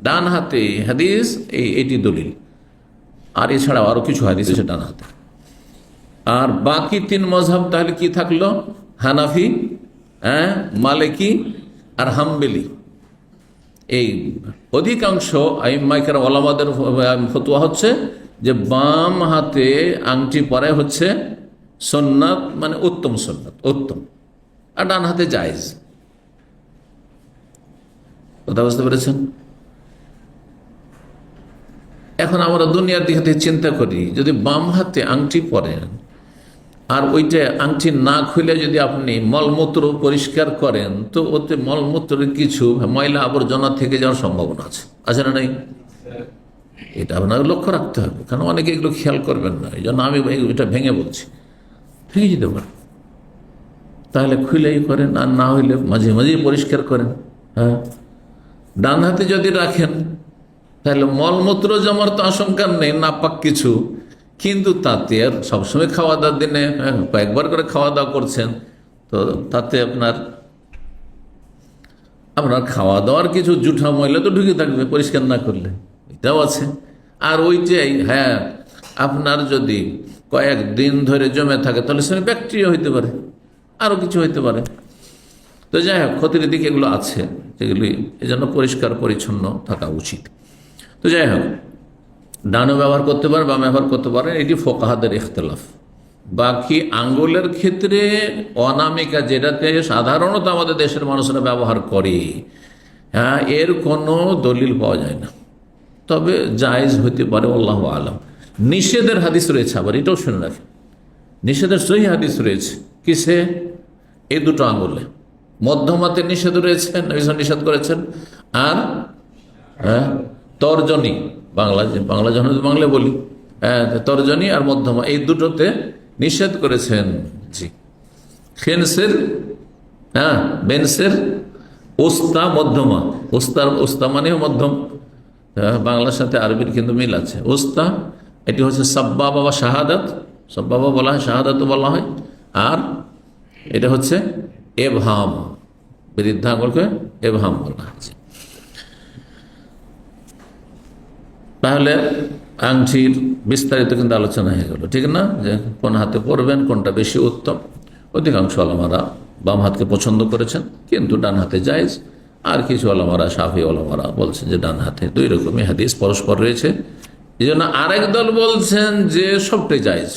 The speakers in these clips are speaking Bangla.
ডান হাতে হাদিস এটি দলিল। আর এছাড়াও আরো কিছু হাদিস আছে ডান হাতে। আর বাকি তিন মজহাব তাহলে কি থাকলো? হানাফি, মালিকি আর হাম্বলি। এই অধিকাংশ আইম্মায়ে ওলামাদের ফতোয়া হচ্ছে যে বাম হাতে আংটি পরাই হচ্ছে সুন্নাত, মানে উত্তম সুন্নাত, উত্তম। আর ডান হাতে জায়েজ। কথা বুঝতে পেরেছেন? এখন আমরা দুনিয়ার দিক থেকে চিন্তা করি, যদি বাম হাতে আংটি পরেন আর ওইটা আংটি না খুলে যদি আপনি মলমূত্র পরিষ্কার করেন, তো ওতে মলমূত্রের কিছু ময়লা আবর্জনা থেকে যাওয়ার সম্ভাবনা আছে না? নাই? এটা আপনাকে লক্ষ্য রাখতে হবে, কারণ অনেকে এগুলো খেয়াল করবেন না। এই জন্য আমি এটা ভেঙে বলছি, ভেঙে যেতে পারেন। তাহলে খুলেই করেন, আর না হইলে মাঝে মাঝেই পরিষ্কার করেন। হ্যাঁ, ডান হাতে যদি রাখেন তাহলে মলমূত্র জমার তো আশঙ্কা নেই, নাপাক কিছু, কিন্তু তাতে আর সবসময় খাওয়া দাওয়ার দিনে কয়েকবার করে খাওয়া দাওয়া করছেন, তো তাতে আপনার খাওয়া দাওয়ার কিছু জুঠা ময়লা তো ঢুকে থাকবে পরিষ্কার না করলে, এটাও আছে। আর ওইটাই আপনার যদি কয়েকদিন ধরে জমে থাকে তাহলে সেখানে ব্যাকটেরিয়া হইতে পারে, আরও কিছু হইতে পারে। তো যাই হোক, ক্ষতির দিকে এগুলো আছে, যেগুলি এজন্য পরিষ্কার পরিচ্ছন্ন থাকা উচিত। তো যাই হোক, ডানও ব্যবহার করতে পারে, বাম ব্যবহার করতে পারে, এটি ফোকাহাদের ইখতলাফ। বাকি আঙ্গুলের ক্ষেত্রে অনামিকা, যেটাতে সাধারণত আমাদের দেশের মানুষরা ব্যবহার করে, এর কোনো দলিল পাওয়া যায় না, তবে জায়েজ হতে পারে, আল্লাহু আলাম। নিষেধের হাদিস রয়েছে, আবার এটাও শুনে রাখেন, নিষেধের সহি হাদিস রয়েছে। কিসে? এই দুটো আঙ্গুলে। মধ্যমাতে নিষেধ রয়েছে, নবী নিষেধ করেছেন। আর তর্জনী, বাংলা যখন বাংলা বলি, তর্জনী আর মধ্যমা, এই দুটোতে নিষেধ করেছেন। জি, খেনসের, বেনসের, ওস্তা, মধ্যমা। ওস্তা মানে মধ্যম, বাংলার সাথে আরবির কিন্তু মিল আছে। ওস্তা এটি হচ্ছে সাব্বাবা বা শাহাদাত, সাব্বাবা বলা হয়, শাহাদাতও বলা হয়। আর এটা হচ্ছে এবহাম, বৃদ্ধা আঙুলকে এবহাম বলা হয়েছে। তাহলে আংটির বিস্তারিত কিন্তু আলোচনা হয়ে গেল, ঠিক না? যে কোন হাতে পরবেন, কোনটা বেশি উত্তম। অধিকাংশ আলেমারা বাম হাতকে পছন্দ করেছেন, কিন্তু ডান হাতে জায়েজ। আর কিছু আলেমারা, শাফি আলেমারা বলছেন যে ডান হাতে। দুই রকমই হাদিস পরস্পর রয়েছে। এই জন্য আরেক দল বলছেন যে সবটাই জায়েজ,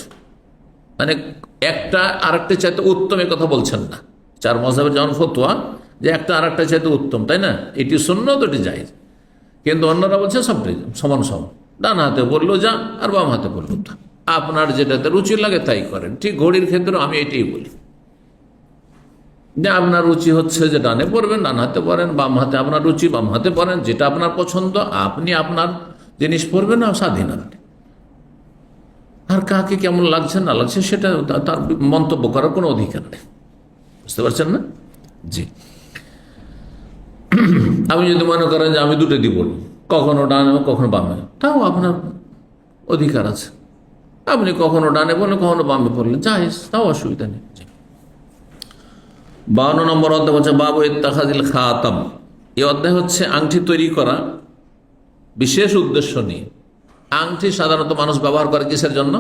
মানে একটা আরেকটা চাইতে উত্তম, এ কথা বলছেন না। চার মাযহাবের যেমন ফতোয়া যে একটা আরেকটা চাইতে উত্তম, তাই না? এটি সুন্নাত, এটি জায়েজ। কিন্তু অন্যরা বলছে সবটাই সমান সমান, ডান হাতে বললো যা, আর বাম হাতে বললো তা। আপনার যেটাতে রুচি লাগে তাই করেন। ঠিক ঘড়ির ক্ষেত্রে আমি এটাই বলি যে আপনার রুচি হচ্ছে যে ডানে পড়বেন, ডান হাতে পড়েন, বাম হাতে আপনার রুচি, বাম হাতে পড়েন, যেটা আপনার পছন্দ আপনি আপনার জিনিস পড়বেন, না স্বাধীন আপনি। আর কাকে কেমন লাগছে না লাগছে সেটা তার মন্তব্য করার কোনো অধিকার নেই। বুঝতে পারছেন না? জি। আপনি যদি মনে করেন যে আমি দুটো দিব, কখনো ডানে কখনো বামে, তাও আপনার অধিকার আছে। আপনি কখনো ডানে বললেন, কখনো বামে পড়লেন, জায়েজ, তাও অসুবিধা নেই। 52 নম্বর অধ্যায় হচ্ছে বাবু ইত্তাখাযিল খাতাম। এই অধ্যায় হচ্ছে আংটি তৈরি করা বিশেষ উদ্দেশ্য নিয়ে। আংটি সাধারণত মানুষ ব্যবহার করে কিসের জন্য?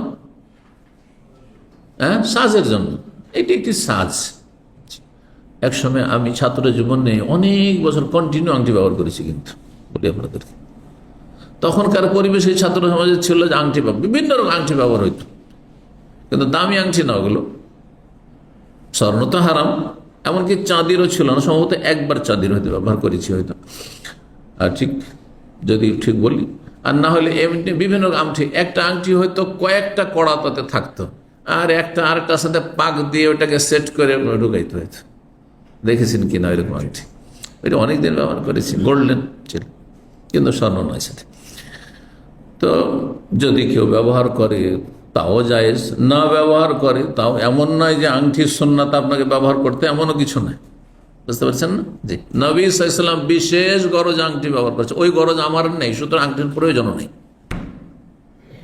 সাজের জন্য। এটি একটি সাজ। একসময় আমি ছাত্র জীবনে অনেক বছর কন্টিনিউ আংটি ব্যবহার করেছি, কিন্তু বলি আপনাদেরকে, তখনকার পরিবেশে ছাত্র সমাজের ছিল যে আংটি, বিভিন্ন রকম আংটি ব্যবহার হইত, কিন্তু দামি আংটি না ওগুলো। স্বর্ণ তো হারাম, এমনকি চাঁদিরও ছিল না, সম্ভবত একবার চাঁদির হয়তো ব্যবহার করেছি হয়তো, আর ঠিক যদি ঠিক বলি। আর না হলে এমনি বিভিন্ন আংটি, একটা আংটি হয়তো কয়েকটা কড়া তাতে থাকতো, আর একটা আরেকটার সাথে পাক দিয়ে ওটাকে সেট করে ঢুকাইতে হইতো। দেখেছেন কিনা এরকম আংটি? ওইটা অনেকদিন ব্যবহার করেছি, গোল্ডেন ছিল, কিন্তু স্বর্ণ নয় সাথে। তো যদি কেউ ব্যবহার করে তাও জায়েজ, না ব্যবহার করে তাও, এমন নয় যে আংটির সুন্নাত আপনাকে ব্যবহার করতে, এমনও কিছু নয়। বুঝতে পারছেন না? জি, নবী সাল্লাল্লাহু আলাইহি ওয়াসাল্লাম বিশেষ গরজ আংটি ব্যবহার করছে, ওই গরজ আমার নেই, সুতরাং আংটির প্রয়োজনও নেই।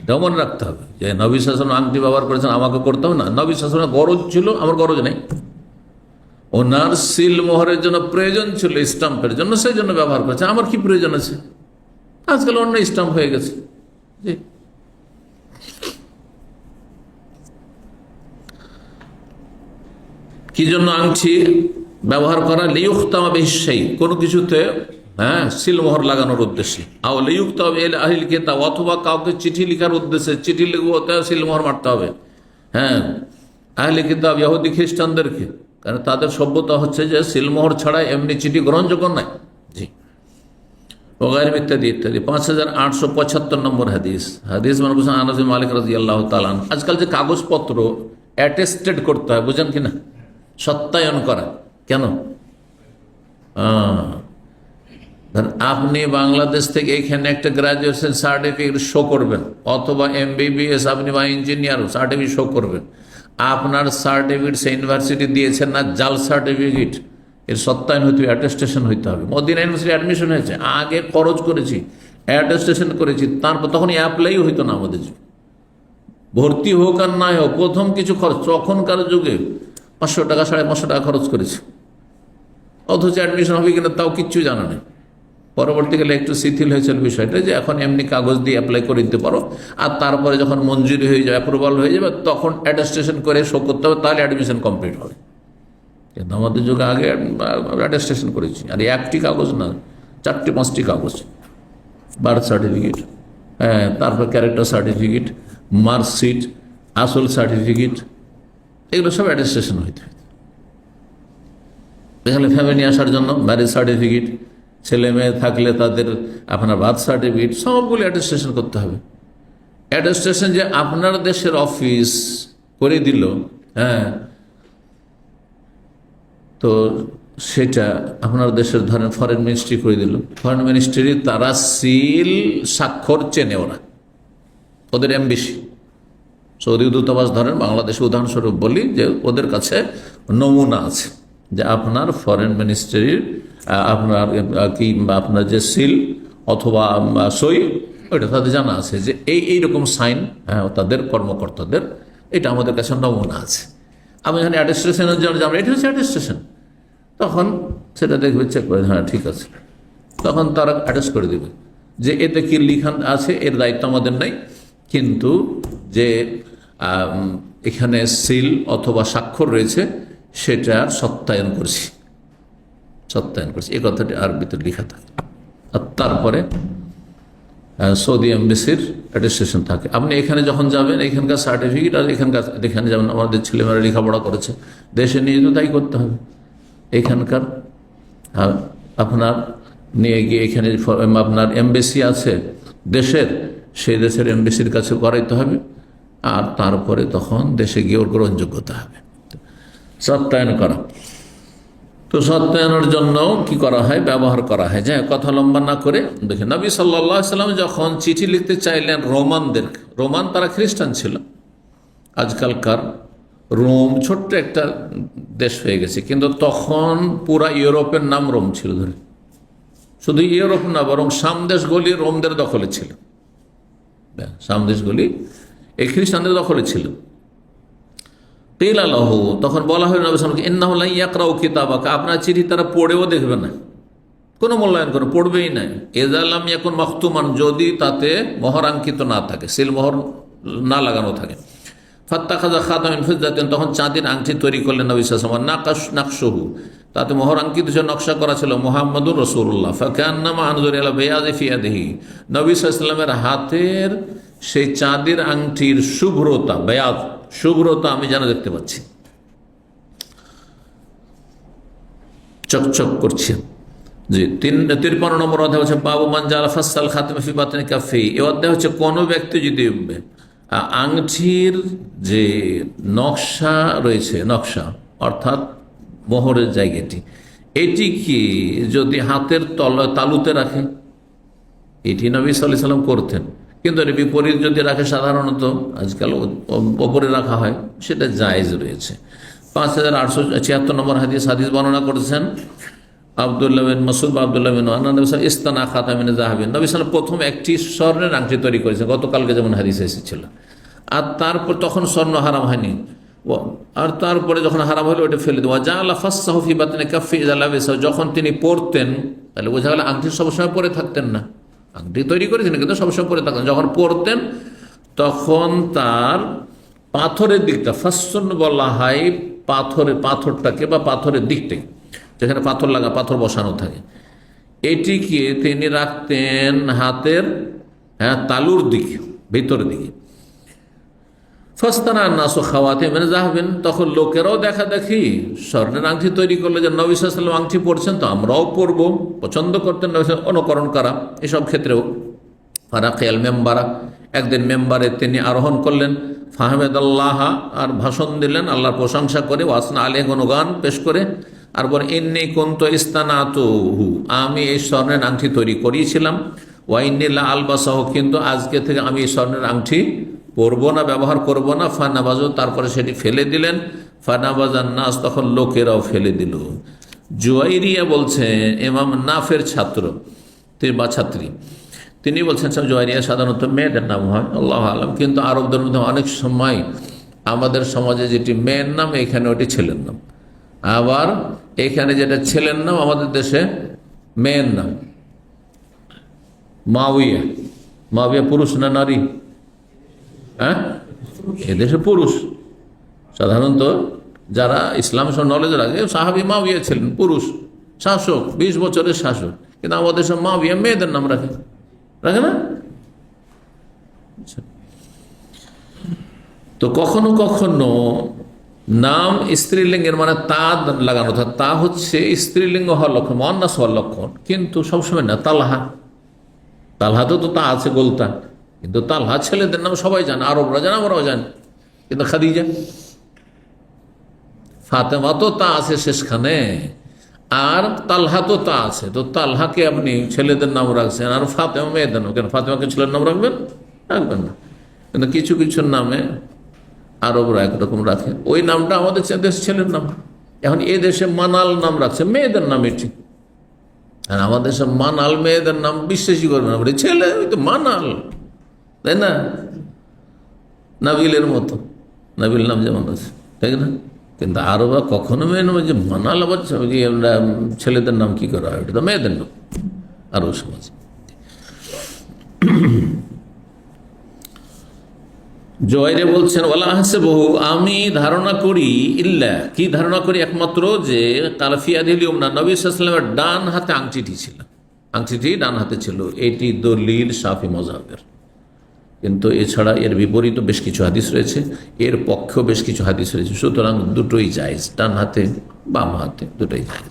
এটা মনে রাখতে হবে যে নবী সাল্লাল্লাহু আলাইহি ওয়াসাল্লাম আংটি ব্যবহার করেছেন, আমাকে করতে হবে না। নবী সাল্লাল্লাহু আলাইহি ওয়াসাল্লাম গরজ ছিল, আমার গরজ নেই। ওনার সিল মোহরের জন্য প্রয়োজন ছিল, স্টাম্পের জন্য, সেই জন্য ব্যবহার করেছে, আমার কি প্রয়োজন আছে? আজকাল অন্য স্টাম্প হয়ে গেছে। জি, কি জন্য আংটি ব্যবহার করা? লিউখতামা বিহিশ-শাই, কোনো কিছুতে সিলমোহর লাগানোর উদ্দেশ্যে। আও লিউখতামা বিল আহলিল কিতাব, অথবা কাউকে চিঠি লেখার উদ্দেশ্যে, চিঠি লিখতে সিলমোহর মারতে হবে। আহলে কিতাব ইহুদি খ্রিস্টানদেরকে, কারণ তাদের সভ্যতা হচ্ছে যে সিলমোহর ছাড়া এমনি চিঠি গ্রহণযোগ্য নয়। জি, ওগাইর ইত্যাদি ইত্যাদি। 5875 নম্বর হাদিস। হাদিস মানবুস আনাস বিন মালিক রাদিয়াল্লাহু তাআলা আনহু। আজকাল যে কাগজপত্র অ্যাটেস্টেড করতে হয়, বুঝেন কিনা, সত্যায়ন করা। কেন? আপনি বাংলাদেশ থেকে এখানে একটা গ্রাজুয়েশন সার্টিফিকেট শো করবেন, অথবা MBBS আপনি বা ইঞ্জিনিয়ার সার্টিফিকেট শো করবেন। আপনার সার্টিফিকেট সে ইউনিভার্সিটি দিয়েছেন না, জাল সার্টিফিকেট, এর সত্যায়ন হইতে হবে, অ্যাটেস্টেশন হইতে হবে। মদিনা ইউনিভার্সিটি অ্যাডমিশন হয়েছে, আগে খরচ করেছি, অ্যাটেস্টেশন করেছি, তারপর তখন অ্যাপ্লাই হইতো না আমাদের যুগে। ভর্তি হোক আর না হোক, প্রথম কিছু খরচ, তখনকার যুগে 500 টাকা 550 টাকা খরচ করেছে, অথচ অ্যাডমিশন হবে কিনা তাও কিচ্ছু জানা নেই। পরবর্তীকালে একটু শিথিল হয়েছিল বিষয়টা, যে এখন এমনি কাগজ দিয়ে অ্যাপ্লাই করে দিতে পারো, আর তারপরে যখন মঞ্জুরি হয়ে যাবে, অ্যাপ্রুভাল হয়ে যাবে, তখন অ্যাটেস্টেশন করে শো করতে হবে, তাহলে অ্যাডমিশন কমপ্লিট হবে। কিন্তু আমাদের যুগে আগে অ্যাটেস্টেশন করেছি, আর একটি কাগজ না, 4-5টি কাগজ। বার্থ সার্টিফিকেট, তারপর ক্যারেক্টার সার্টিফিকেট, মার্কশিট, আসল সার্টিফিকেট, এগুলো সব অ্যাটেস্টেশন হইতে হয়। এখানে ফ্যামিলি আসার জন্য ম্যারেজ সার্টিফিকেট, ছেলে মেয়ে থাকলে তাদের আপনার বার্থ সার্টিফিকেট, সবগুলো অ্যাটেস্টেশন করতে হবে। অ্যাটেস্টেশন যে আপনার দেশের অফিস করে দিল, তো সেটা আপনার দেশের ধরেন ফরেন মিনিস্ট্রি করে দিল, ফরেন মিনিস্ট্রি তারা সিল স্বাক্ষর চেনে, ওদের এমবিসি, সৌদি দূতাবাস ধরেন, বাংলাদেশে উদাহরণস্বরূপ বলি, যে ওদের কাছে নমুনা আছে যে আপনার ফরেন মিনিস্ট্রির আপনার আপনার যে সিল অথবা সই, ওইটা তাদের জানা আছে যে এইরকম সাইন তাদের কর্মকর্তাদের, এটা আমাদের কাছে নমুনা আছে। আমি এখানে অ্যাটেস্টেশনের জন্য যাবো, এটা হচ্ছে অ্যাটেস্টেশন, তখন সেটা দেখবে, চেক করে, ঠিক আছে, তখন তারা অ্যাটেস্ট করে দেবে যে এতে কি লিখান আছে, এর দায়িত্ব আমাদের নাই, কিন্তু যে এখানে সিল অথবা স্বাক্ষর রয়েছে সেটা সত্যায়ন করছি, এই কথাটি আরবিতে লেখা থাকে। আর তারপরে সৌদি এমবেসির অ্যাটেস্টেশন থাকে। আপনি এখানে যখন যাবেন, এখানকার সার্টিফিকেট আর এখানে যেমন আমাদের ছেলেমেয়েরা লেখাপড়া করেছে, দেশে নিয়ে তো তাই করতে হবে। এখানকার আপনার নিয়ে গিয়ে এখানে আপনার এমবেসি আছে দেশের, সেই দেশের এমবেসির কাছে করাইতে হবে, আর তারপরে তখন দেশে গিয়ে ওর গ্রহণযোগ্যতা হবে, সত্যায়ন করা। তো সত্যায়নের জন্য কি করা হয়, ব্যবহার করা হয়। যে কথা লম্বা না করে দেখেন, নবী সাল্লাল্লাহু আলাইহি সাল্লাম যখন চিঠি লিখতে চাইলেন রোমানদের, রোমান তারা খ্রিস্টান ছিল, আজকালকার রোম ছোট্ট একটা দেশ হয়ে গেছে, কিন্তু তখন পুরা ইউরোপের নাম রোম ছিল। ধরে শুধু ইউরোপ না, বরং সামদেশগুলি রোমদের দখলে ছিল, সামদেশগুলি এই খ্রিস্টানদের দখলে ছিল। তখন বলা হয় নবী সাল্লাল্লাহু আলাইহি ওয়াসাল্লামকে, ইন্নাহু লা ইয়াকরাউ কিতাবাকা, আপনার চিঠি তারা পড়েও দেখবে না, কোনো মূল্যায়ন করে, পড়বেই নাই। ইযা লাম ইয়াকুন মাখতুমান, যদি তাতে মোহরাঙ্কিত না থাকে, সিল মোহর না লাগানো থাকে। ফাত্তাখাযা খাতাম মিন ফিদ্দাতিন, তখন চাঁদের আংটি তৈরি করলেন নবী সাল্লাল্লাহু আলাইহি ওয়াসাল্লাম, নাকশুহু, তাতে মোহরাঙ্কিত যে নকশা করা ছিল মুহাম্মাদুর রাসূলুল্লাহ, ফাকান্নামা আনজুর ইলা বায়াযি ফি ইয়াদিহি, নবী সাল্লাল্লাহু আলাইহি ওয়াসাল্লামের হাতের সেই চাঁদের আংটির শুভ্রতা, বায়াজ শুভ্রতা আমি যেন দেখতে পাচ্ছি, চকচক করছে। জি, 53 নম্বর অধ্যায় হচ্ছে বাবু মান জাআলা ফাসাল খাতাম ফি বাতিনি কাফি। এই অধ্যায় হচ্ছে কোন ব্যক্তি যদি আংটির যে নকশা রয়েছে, নকশা অর্থাৎ মোহরের জায়গাটি, এটি কি যদি হাতের তালুতে রাখে, এটি নবী সাল্লাল্লাহু আলাইহি ওয়াসাল্লাম করতেন, কিন্তু এর বিপরীত যদি রাখে, সাধারণত আজকাল ওপরে রাখা হয়, সেটা জায়েজ রয়েছে। 5876 নম্বর হাদিস বর্ণনা করেছেন আব্দুল্লাহ বিন মাসউদ বা আব্দুল্লাহ বিন নবী ইস্তানা খাতামিন যাহাবিন, নবী সাল্লাল্লাহু প্রথম একটি স্বর্ণের আংটি তৈরি করেছেন, গতকালকে যেমন হাদিস এসেছিল, আর তারপর তখন স্বর্ণ হারাম হয়নি, আর তারপরে যখন হারাম হলো ওটা ফেলে দেওয়া। জাআলা ফাসসাহু ফি বাতনি কাফি ইযা লাবিসা, যখন তিনি পরতেন, তাহলে বোঝা গেল আংটি সবসময় পরে থাকতেন না, আংটি তৈরি করেছেন কিন্তু সবসময় পরে থাকতেন। যখন পরতেন তখন তার পাথরের দিকটা, ফাসন বলা হয় পাথরটাকে বা পাথরের দিকটাকে, যেখানে পাথর লাগা, পাথর বসানো থাকে, এটিকে তিনি রাখতেন হাতের তালুর দিকে, ভিতরের দিকে। ফাস্তানা নাসু খাওয়াতে মানে যাহবেন, তখন লোকেরাও দেখা দেখি স্বর্ণের আংটি তৈরি করলে যে নবী সাল্লাল্লাহু আলাইহি ওয়াসাল্লাম আংটি পরছেন তো আমরাও পরবো, পছন্দ করতেন নবী সাল্লাল্লাহু আলাইহি ওয়াসাল্লাম, অনুকরণ করা এসব ক্ষেত্রেও। ফারাকিয়াল মেম্বারা, একদিন মেম্বারে তিনি আরোহণ করলেন, ফাহমেদাল্লাহ, আর ভাষণ দিলেন আল্লাহর প্রশংসা করে, ওয়াসনা আলী, গুণগান পেশ করে, আর বলেন ইন্নী কুনতু ইস্তানাতুহু, আমি এই স্বর্ণের আংটি তৈরি করিয়েছিলাম, ওয়াইন্নী লা আলবাসাহু, কিন্তু আজকে থেকে আমি এই স্বর্ণের আংটি পরবো না, ব্যবহার করব না। ফানাবাজু, তারপরে সেটি ফেলে দিলেন। ফানাবাজান নাস, তখন লোকেরাও ফেলে দিল। জুয়াইরিয়া বলছে, ইমাম নাফের ছাত্র বা ছাত্রী, তিনি বলছেন জুয়াইরিয়া সাধারণত মেয়েদের নাম হয়, আল্লাহ আলম, কিন্তু আরবদের মধ্যে অনেক সময় আমাদের সমাজে যেটি মেয়ের নাম এখানে ওটি ছেলের নাম, আবার এখানে যেটা ছেলের নাম আমাদের দেশে মেয়ের নাম। মাউইয়া, মাউইয়া পুরুষ না নারী? হ্যাঁ, এদেশে পুরুষ। সাধারণত যারা ইসলাম সব নলেজ রাখে, সাহাবী মাউইয়া ছিলেন পুরুষ শাসক, 20 বছরের শাসক, কিন্তু আমাদের সব মাউইয়া মেয়েদের নাম রাখে না। তো কখনো কখনো নাম স্ত্রীলিঙ্গের মানে তা লাগানো থাকে, তা হচ্ছে স্ত্রীলিঙ্গ হওয়ার লক্ষণ, মুয়ান্নাস হওয়ার লক্ষণ, কিন্তু সবসময় না। তালহা তো তা আছে গোলতা, কিন্তু তালহা ছেলেদের নাম সবাই জানে, আরবরা জানে, আমরাও জানি। কিন্তু খাদিজা, ফাতেমা তো তা আছে শেষখানে, আর তালহা তো তা আছে। তো তালহাকে আপনি ছেলেদের নাম রাখছেন, আর ফাতেমা মেয়েদের নাম, কেন ফাতেমাকে ছেলের নাম রাখবেন না। কিন্তু কিছু কিছু নামে আরবরা একরকম রাখে, ওই নামটা আমাদের দেশ ছেলের নাম। এখন এ দেশে মানাল নাম রাখছে, মেয়েদের নাম এটি, আর আমাদের সব মানাল মেয়েদের নাম বিশ্বাসই করবে না, বলে ছেলে, ওই তো মানাল, তাই না? নাবিলের মতো, নাবিল নাম যেমন আছে, তাই না? কিন্তু আরবরা কখনো মেয়ে নাম যে মানাল, আবার ছেলেদের নাম কি করা হয়, এটা তো মেয়েদের নাম আরব সমাজে। জয়রে বলছেন, ওয়ালা হাসিবহু, আমি ধারণা করি, ইল্লা, কি ধারণা করি, একমাত্র যে কালফিয়া দিলিউম না, নবী সাল্লাল্লাহু আলাইহি ওয়াসাল্লামের ডান হাতে আংটিটি ছিল, আংটিটি ডান হাতে ছিল, এটি দলিল শাফি মাযহাবের। কিন্তু এছাড়া এর বিপরীত বেশ কিছু হাদিস রয়েছে, এর পক্ষেও বেশ কিছু হাদিস রয়েছে, সুতরাং দুটোই জায়েজ, ডান হাতে বাম হাতে দুটোই জায়েজ।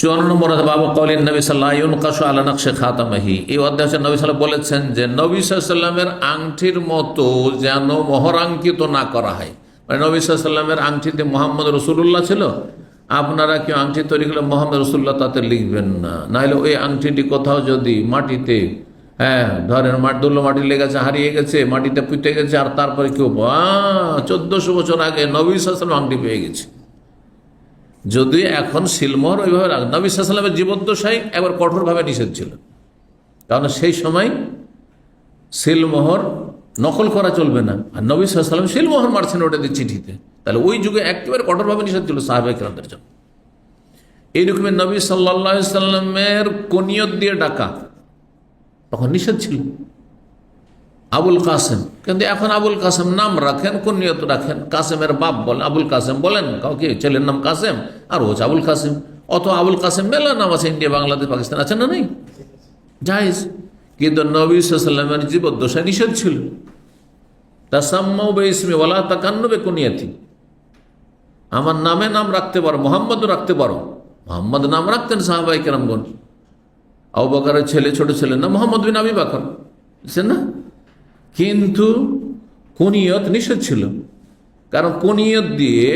54 নম্বর বাবু কওলিন নবী সাল্লাল্লাহু আলাইহি ওয়াসাল্লাম আলা নকশে খাতামিহি, এই অধ্যায়ে নবী সাল্লাল্লাহু বলেছেন যে নবী সাল্লাল্লাহু আলাইহি ওয়াসাল্লামের আংটির মতো যেন মোহরাঙ্কিত না করা হয়। মানে নবী সাল্লাল্লাহু আলাইহি ওয়াসাল্লামের আংটিতে মুহাম্মদ রাসূলুল্লাহ ছিল, আপনারা কেউ আংটি তৈরি করলে মোহাম্মদ রাসূলুল্লাহ তাতে লিখবেন না। নাহলে ওই আংটিটি কোথাও যদি মাটিতে, ধরেন ধুলো মাটি লেগেছে, হারিয়ে গেছে, মাটিতে পুঁতে গেছে, আর তারপরে কেউ 1400 বছর আগে নবী সাল্লাল্লাহু আলাইহি ওয়াসাল্লাম আংটি পেয়ে গেছে, যদি এখন সিলমোহর ওইভাবে রাখ, নবী সাল্লাল্লাহু আলাইহি ওয়াসাল্লামের জীবদ্দশায় একবার কঠোরভাবে নিষেধ ছিল, কারণ সেই সময় সিলমোহর নকল করা চলবে না, আর নবী সাল্লাল্লাহু আলাইহি ওয়াসাল্লাম সিলমোহর মারছেন ওটাতে চিঠিতে, তাহলে ওই যুগে একেবারে কঠোরভাবে নিষেধ ছিল সাহাবায়ে কেরামদের জন্য। এইরকমের নবী সাল্লাল্লাহু আলাইহি ওয়াসাল্লামের কুনিয়ত দিয়ে ডাকা তখন নিষেধ ছিল, আবুল কাসেম, কিন্তু এখন আবুল কাসেম নাম রাখেন, কুনিয়ত রাখেন, কাসেমের বাপ বলেন, আবুল কাসেম বলেন কাউকে, ছেলের নাম কাসেম আর ও আবুল কাসেম। অত আবুল কাসেম মেলা নাম আছে, ইন্ডিয়া, বাংলাদেশ, পাকিস্তান, আছে না নেই? জায়েজ। কিন্তু নবী সাল্লাল্লাহু আলাইহি ওয়াসাল্লামের জীবদ্দশায় নিষেধ ছিল, তাসাম্মাউ বিইসমি ওয়ালা তাকান্নু বিকুনিয়াতি, আমার নামে নাম রাখতে পারো, মোহাম্মদও রাখতে পারো। মোহাম্মদ নাম রাখতেন সাহাবায়ে কেরামগণ, আবু বকরের ছেলে, ছোট ছেলে না মোহাম্মদ বিন আবি বকর, বুঝছেন না? কিন্তু কুনিয়ত নিষেধ ছিল, কারণ কুনিয়ত দিয়ে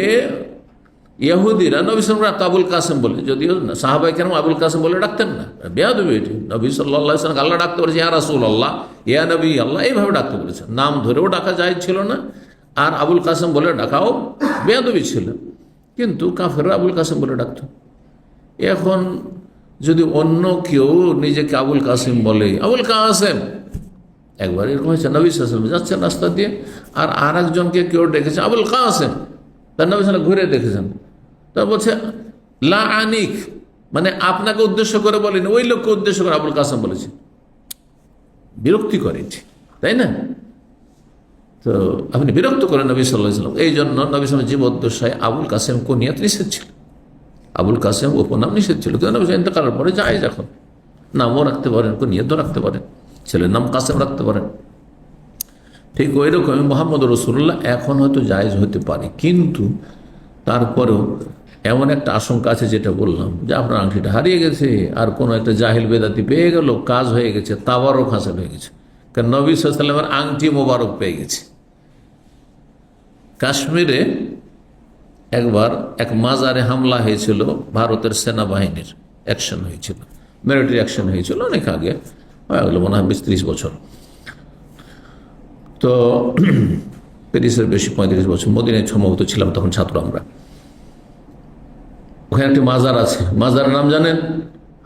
ইহুদিরা নবী সাল্লাল্লাহু আলাইহি ওয়াসাল্লাম আবুল কাসেম বলে, যদিও সাহাবায়ে কেরাম আবুল কাসেম বলে ডাকতেন না, বেয়াদবি এটি। নবী সাল্লাল্লাহু আলাইহি ওয়াসাল্লাম আল্লাহ ডাকতে বলেছে ইয়া রাসূলুল্লাহ, ইয়া নবী আল্লাহ, এইভাবে ডাকতে বলেছেন, নাম ধরেও ডাকা যায় ছিল না, আর আবুল কাসেম বলে ডাকাও বেয়াদবি ছিল। কিন্তু কাফেররা আবুল কাসেম বলে ডাকত। এখন যদি অন্য কেউ নিজেকে আবুল কাসেম বলে, আবুল কাসেম, একবার এরকম হয়েছে, নবী সাল্লাল্লাহু আলাইহি ওয়াসাল্লাম যাচ্ছেন রাস্তা দিয়ে, আর একজনকে কেউ ডেকেছে আবুল কাসেম, তার নবী সাল্লাল্লাহু আলাইহি ওয়াসাল্লাম ঘুরে দেখেছেন, তা বলছে লা আনিক, মানে আপনাকে উদ্দেশ্য করে বলেনি, ওই লোককে উদ্দেশ্য করে আবুল কাসেম বলেছে। বিরক্তি করে এটি, তাই না? তো আপনি বিরক্ত করেন নবী সাল্লাল্লাহু আলাইহি ওয়াসাল্লাম। এই জন্য নবী সাল্লাল্লাহু আলাইহি ওয়াসাল্লাম জীবদ্দশায় আবুল কাসেম কুনিয়াত নিষেধ ছিল, আবুল কাসেম উপনাম নিষেধ ছিল। কিন্তু নবী ইন্তেকালের পরে যায়, এখন নামও রাখতে পারেন, কুনিয়াতও রাখতে পারেন, ছেলের নাম কাসেম রাখতে পারেন। ঠিক ওই রকমই মোহাম্মদ রসুল্লাহ এখন হয়তো জায়েজ হতে পারে, কিন্তু তারপরেও এমন একটা আশঙ্কা আছে, যেটা বললাম, যে আপনার আংটিটা হারিয়ে গেছে, আর কোনো একটা জাহিল বেদাতি পেয়ে গেল, কাজ হয়ে গেছে, তাবারক হাসিল হয়ে গেছে। কারণ নবী সাল্লাল্লাহু আলাইহি ওয়াসাল্লামের আংটি মোবারক পেয়ে গেছে। কাশ্মীরে একবার এক মাজারে হামলা হয়েছিল, ভারতের সেনাবাহিনীর অ্যাকশন হয়েছিল, মিলিটারি অ্যাকশন হয়েছিল অনেক আগে, হয়ে গেল মনে হয় 20-30 বছর। তো 30-এর বেশি, 35 বছর। মদিনায় সম্ভবত ছিলাম তখন, ছাত্র আমরা। ওখানে একটি মাজার আছে, মাজারের নাম জানেন?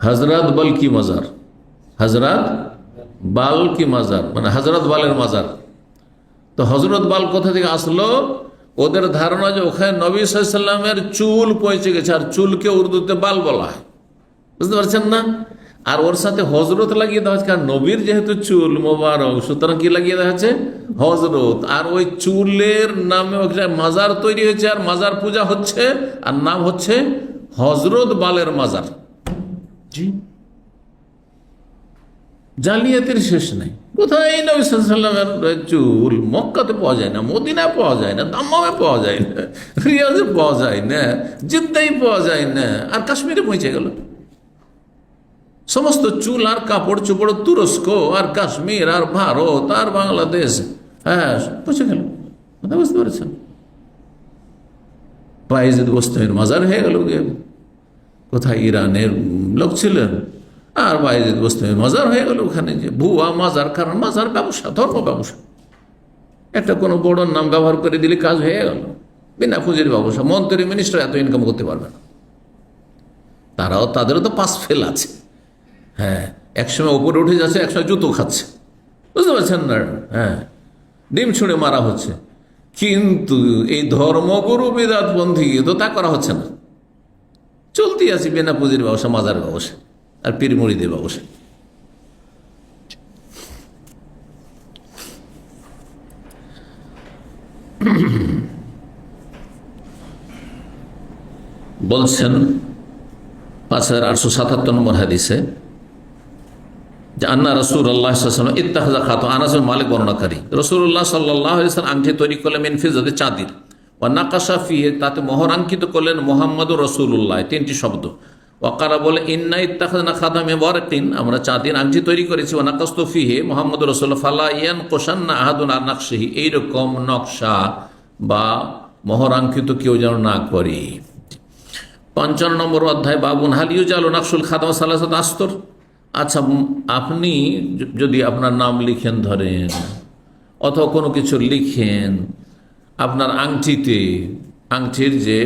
হজরত বালকি মাজার। হজরত বালকি মাজার মানে হজরত বালের মাজার। তো হজরত বাল কোথা থেকে আসলো? ওদের ধারণা যে ওখানে নবী সাল্লাল্লাহু আলাইহি ওয়াসাল্লামের চুল পৌঁছে গেছে, আর চুলকে উর্দুতে বাল বলা হয়, বুঝতে পারছেন না? আর ওর সাথে হজরত লাগিয়ে দেওয়া হচ্ছে, কারণ নবীর যেহেতু চুল মোবারক, সুতরাং কি লাগিয়ে দেওয়া হচ্ছে? হজরত। আর ওই চুলের নামে ওখানে মাজার তৈরি হয়েছে, আর মাজার পূজা হচ্ছে, আর নাম হচ্ছে হজরত বালের মাজার। জি, জালিয়াতির শেষ নেই। কোথায় নবী সাল্লাল্লাহু আলাইহি ওয়াসাল্লামের চুল? মক্কাতে পাওয়া যায় না, মদিনায় পাওয়া যায় না, দাম্মামে পাওয়া যায় না, রিয়াজে পাওয়া যায় না, জিদ্দায় পাওয়া যায় না, আর কাশ্মীরে পৌঁছে গেল। সমস্ত চুল আর কাপড় চোপড় তুরস্ক আর কাশ্মীর আর ভারত আর বাংলাদেশ, হ্যাঁ, পৌঁছে গেল। কথা বুঝতে পারছেন? বায়েজিদ বোস্তামির মাজার হয়ে গেল গিয়ে। কোথায় ইরানের লোক ছিলেন, আর বায়েজিদ বোস্তামির মাজার হয়ে গেল ওখানে। যে ভুয়া মাজার, কারণ মাজার ব্যবসা, ধর্ম ব্যবসা। একটা কোনো বড় নাম ব্যবহার করে দিলে কাজ হয়ে গেল, বিনা পুঁজির ব্যবসা। মন্ত্রী মিনিস্টার এত ইনকাম করতে পারবে না, তাদেরও তো পাস ফেল আছে। হ্যাঁ, একসময় উপরে উঠে যাচ্ছে, একসময় জুতো খাচ্ছে, বুঝতে পারছেন না? হ্যাঁ, ডিম ছুঁড়ে মারা হচ্ছে। কিন্তু এই ধর্মগুরু বিদাতপন্থী তো তা করা হচ্ছে না, চলতি আছে বিনা পুঁজির ব্যবসা, মাজার ব্যবসা আর পীর মুরিদের ব্যবসা। বলছেন 5877 নম্বর হাদিসে যে আন্না রাসূলুল্লাহ সাল্লাল্লাহু আলাইহি ওয়াসাল্লাম ইত্তাখাযা খাতাম, আনাস বিন মালিক বর্ণনাকারী, রাসূলুল্লাহ সাল্লাল্লাহু আলাইহি ওয়াসাল্লাম আংটি তৈরি করলেন মিন ফিজাতে, চাঁদির, ওয়া নাকাশা ফিহি, তাতে মোহর আঙ্কিত করলেন মুহাম্মাদুর রাসূলুল্লাহ, 3টি শব্দ। ওয়াকারা বলে ইন্না ইত্তাখাযনা খাতামে ওয়ারাকিন, আমরা চাঁদির আংটি তৈরি করেছি, ওয়া নাকাশতু ফিহি মুহাম্মাদুর রাসূলুল্লাহ ফালা ইয়ানকুশান্না আহাদুন আন নাকশিহি, এইরকম নকশা বা মোহর আঙ্কিত কেউ যেন না করে। 55 নম্বর অধ্যায়, বাবুন হাল ইউজালু নাকশুল খাতাম সালাসাত আস্তর। আচ্ছা, আপনি যদি আপনার নাম লিখেন ধরেন, অথবা কোনো কিছু লিখেন আপনার আংটিতে, আংটির যে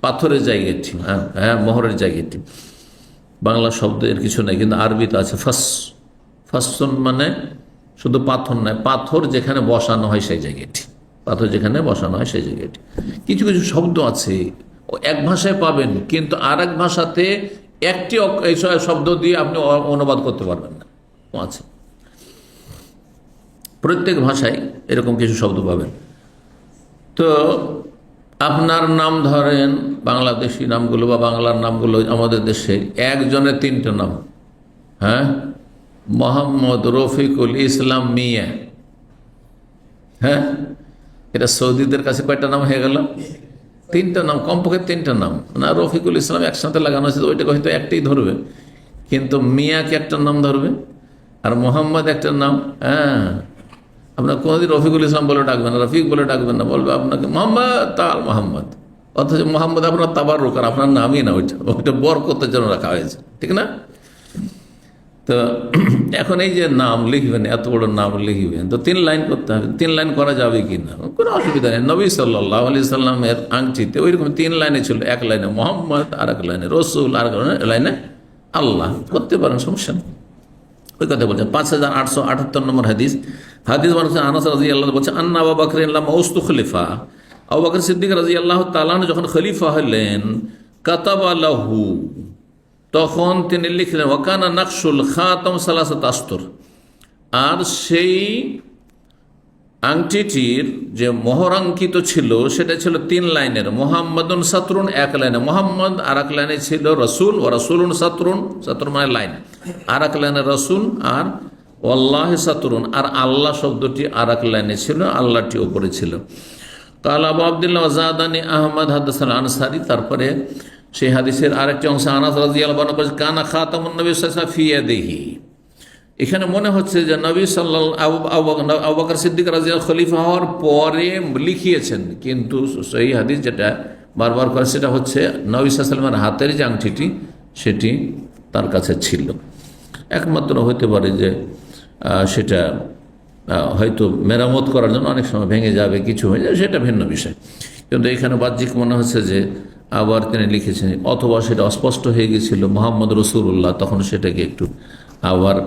পাথরের জায়গাটি, হ্যাঁ মোহরের জায়গাটি, বাংলা শব্দ এর কিছু নেই, কিন্তু আরবিতে আছে ফাসুন, মানে শুধু পাথর নয়, পাথর যেখানে বসানো হয় সেই জায়গাটি, পাথর যেখানে বসানো হয় সেই জায়গাটি। কিছু কিছু শব্দ আছে এক ভাষায় পাবেন, কিন্তু আর এক ভাষাতে একটি শব্দ দিয়ে আপনি অনুবাদ করতে পারবেন না, আছে। প্রত্যেক ভাষায় এরকম কিছু শব্দ পাবেন। তো আপনার নাম ধরেন, বাংলাদেশি নামগুলো বা বাংলার নামগুলো, আমাদের দেশে একজনের 3টা নাম, হ্যাঁ, মোহাম্মদ রফিকুল ইসলাম মিয়া, হ্যাঁ, এটা সৌদিদের কাছে কয়টা নাম হয়ে গেল? 3টা নাম, কমপক্ষে 3টা নাম না। রফিকুল ইসলাম একসাথে লাগানো হয়েছে, ওইটা হয়তো একটাই ধরবে, কিন্তু মিয়াকে একটা নাম ধরবে, আর মোহাম্মদ একটা নাম। হ্যাঁ, আপনার কোনোদিন রফিকুল ইসলাম বলে ডাকবেন না, রফিক বলে ডাকবেন না, বলবে আপনাকে মোহাম্মদ তাল মোহাম্মদ, অথচ মোহাম্মদ আপনার তাবারুক, আর আপনার নামই না, ওইটা বরকতের জন্য রাখা হয়েছে, ঠিক না? তো এখন এই যে নাম লিখবেন, এত বড় নাম লিখবেন, তো 3 লাইন করতে হবে। 3 লাইন করা যাবে কি না, কোনো অসুবিধা নেই। নবী সাল্লাল্লাহু আলাইহি সাল্লামের আংটিতে ওইরকম 3 লাইনে ছিল, 1 লাইনে মোহাম্মদ, আর 1 লাইনে রসুল, আর 1 লাইনে আল্লাহ, করতে পারেন, সমস্যা নেই। ওই কথা বলছেন। 5878 নম্বর হাদিস বলছেন, আনাস রাদিয়াল্লাহু আনহু বলছেন, আন্না আবু বকর লাম্মা উস্তু খলিফা, আবু বকর সিদ্দিক রাদিয়াল্লাহু তাআলা আনহু যখন খলিফা হলেন, কাতাবা লাহু, তখন তিনি লিখলেন, ওয়াকানা নাকশুল খাতাম সালাসাত আস্তর, আর সেই আংটিটির যে মোহরাঙ্কিত ছিল সেটা ছিল 3 লাইনের। মোহাম্মদুন সাতরুন, 1 লাইনে মোহাম্মদ, আর 1 লাইনে ছিল রসুল, ও রসুলুন সাতরুন, সাতরুন মানে লাইন, আর 1 লাইনে রসুল, আর আল্লাহ সাতরুন, আর আল্লাহ শব্দটি আর 1 লাইনে ছিল, আল্লাহটি ওপরে ছিল। কাল আবু আব্দুল্লাহ জাদানি আহমদ হাদাসান আনসারি, তারপরে সেই হাদিসের আরেকটি অংশ আনাস রাদিয়াল্লাহু আনহু বলেন কানা খাতামুন নবী সাল্লাল্লাহু আলাইহি ওয়াসাল্লাম ফি ইয়াদিহি। এখানে মনে হচ্ছে যে নবী আবু বকর সিদ্দিক রাদিয়াল্লাহু খলিফা হওয়ার পরে লিখিয়েছেন, কিন্তু সেই হাদিস যেটা বারবার করে সেটা হচ্ছে নবী সাল্লাল্লাহু আলাইহি ওয়াসাল্লামের হাতের যে আংটিটি সেটি তার কাছে ছিল। একমাত্র হতে পারে যে সেটা হয়তো মেরামত করার জন্য অনেক সময় ভেঙে যাবে, কিছু হয়ে যাবে, সেটা ভিন্ন বিষয়। কিন্তু এখানে বাহ্যিক মনে হচ্ছে যে আবার তিনি লিখেছেন, অথবা সেটা অস্পষ্ট হয়ে গিয়েছিল মোহাম্মদ রসুল্লাহ, তখন সেটাকে একটু আবার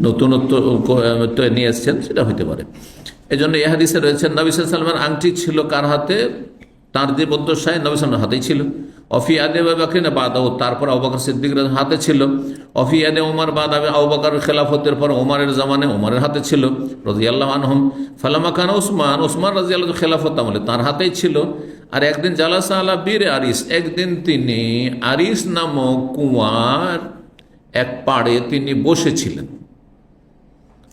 নতুনত্ব নিয়ে এসছেন, সেটা হইতে পারে। এই জন্য এই হাদিসে রয়েছেন নবী সাল্লাল্লাহু আলাইহি ওয়াসাল্লামের আংটি ছিল কার হাতে? তাঁর জীবদ্দশায় নবী সাল্লাল্লাহু আলাইহি ওয়াসাল্লামের হাতেই ছিল। অফি আদে আবু বকর বাদাও, তারপর আবু বকর সিদ্দিকের হাতে ছিল। অফি আদে ওমর বাদা আবু বকরের খেলাফতের পর ওমরের জামানে ওমরের হাতে ছিল রাদিয়াল্লাহু আনহুম। ফালামা কানা উসমান, উসমান রাদিয়াল্লাহু খেলাফত আমলে তার হাতেই ছিল। আর একদিন জালাসা আলা বীর আরিস, একদিন তিনি আরিস নামক কুয়ার এক পাড়ে তিনি বসেছিলেন।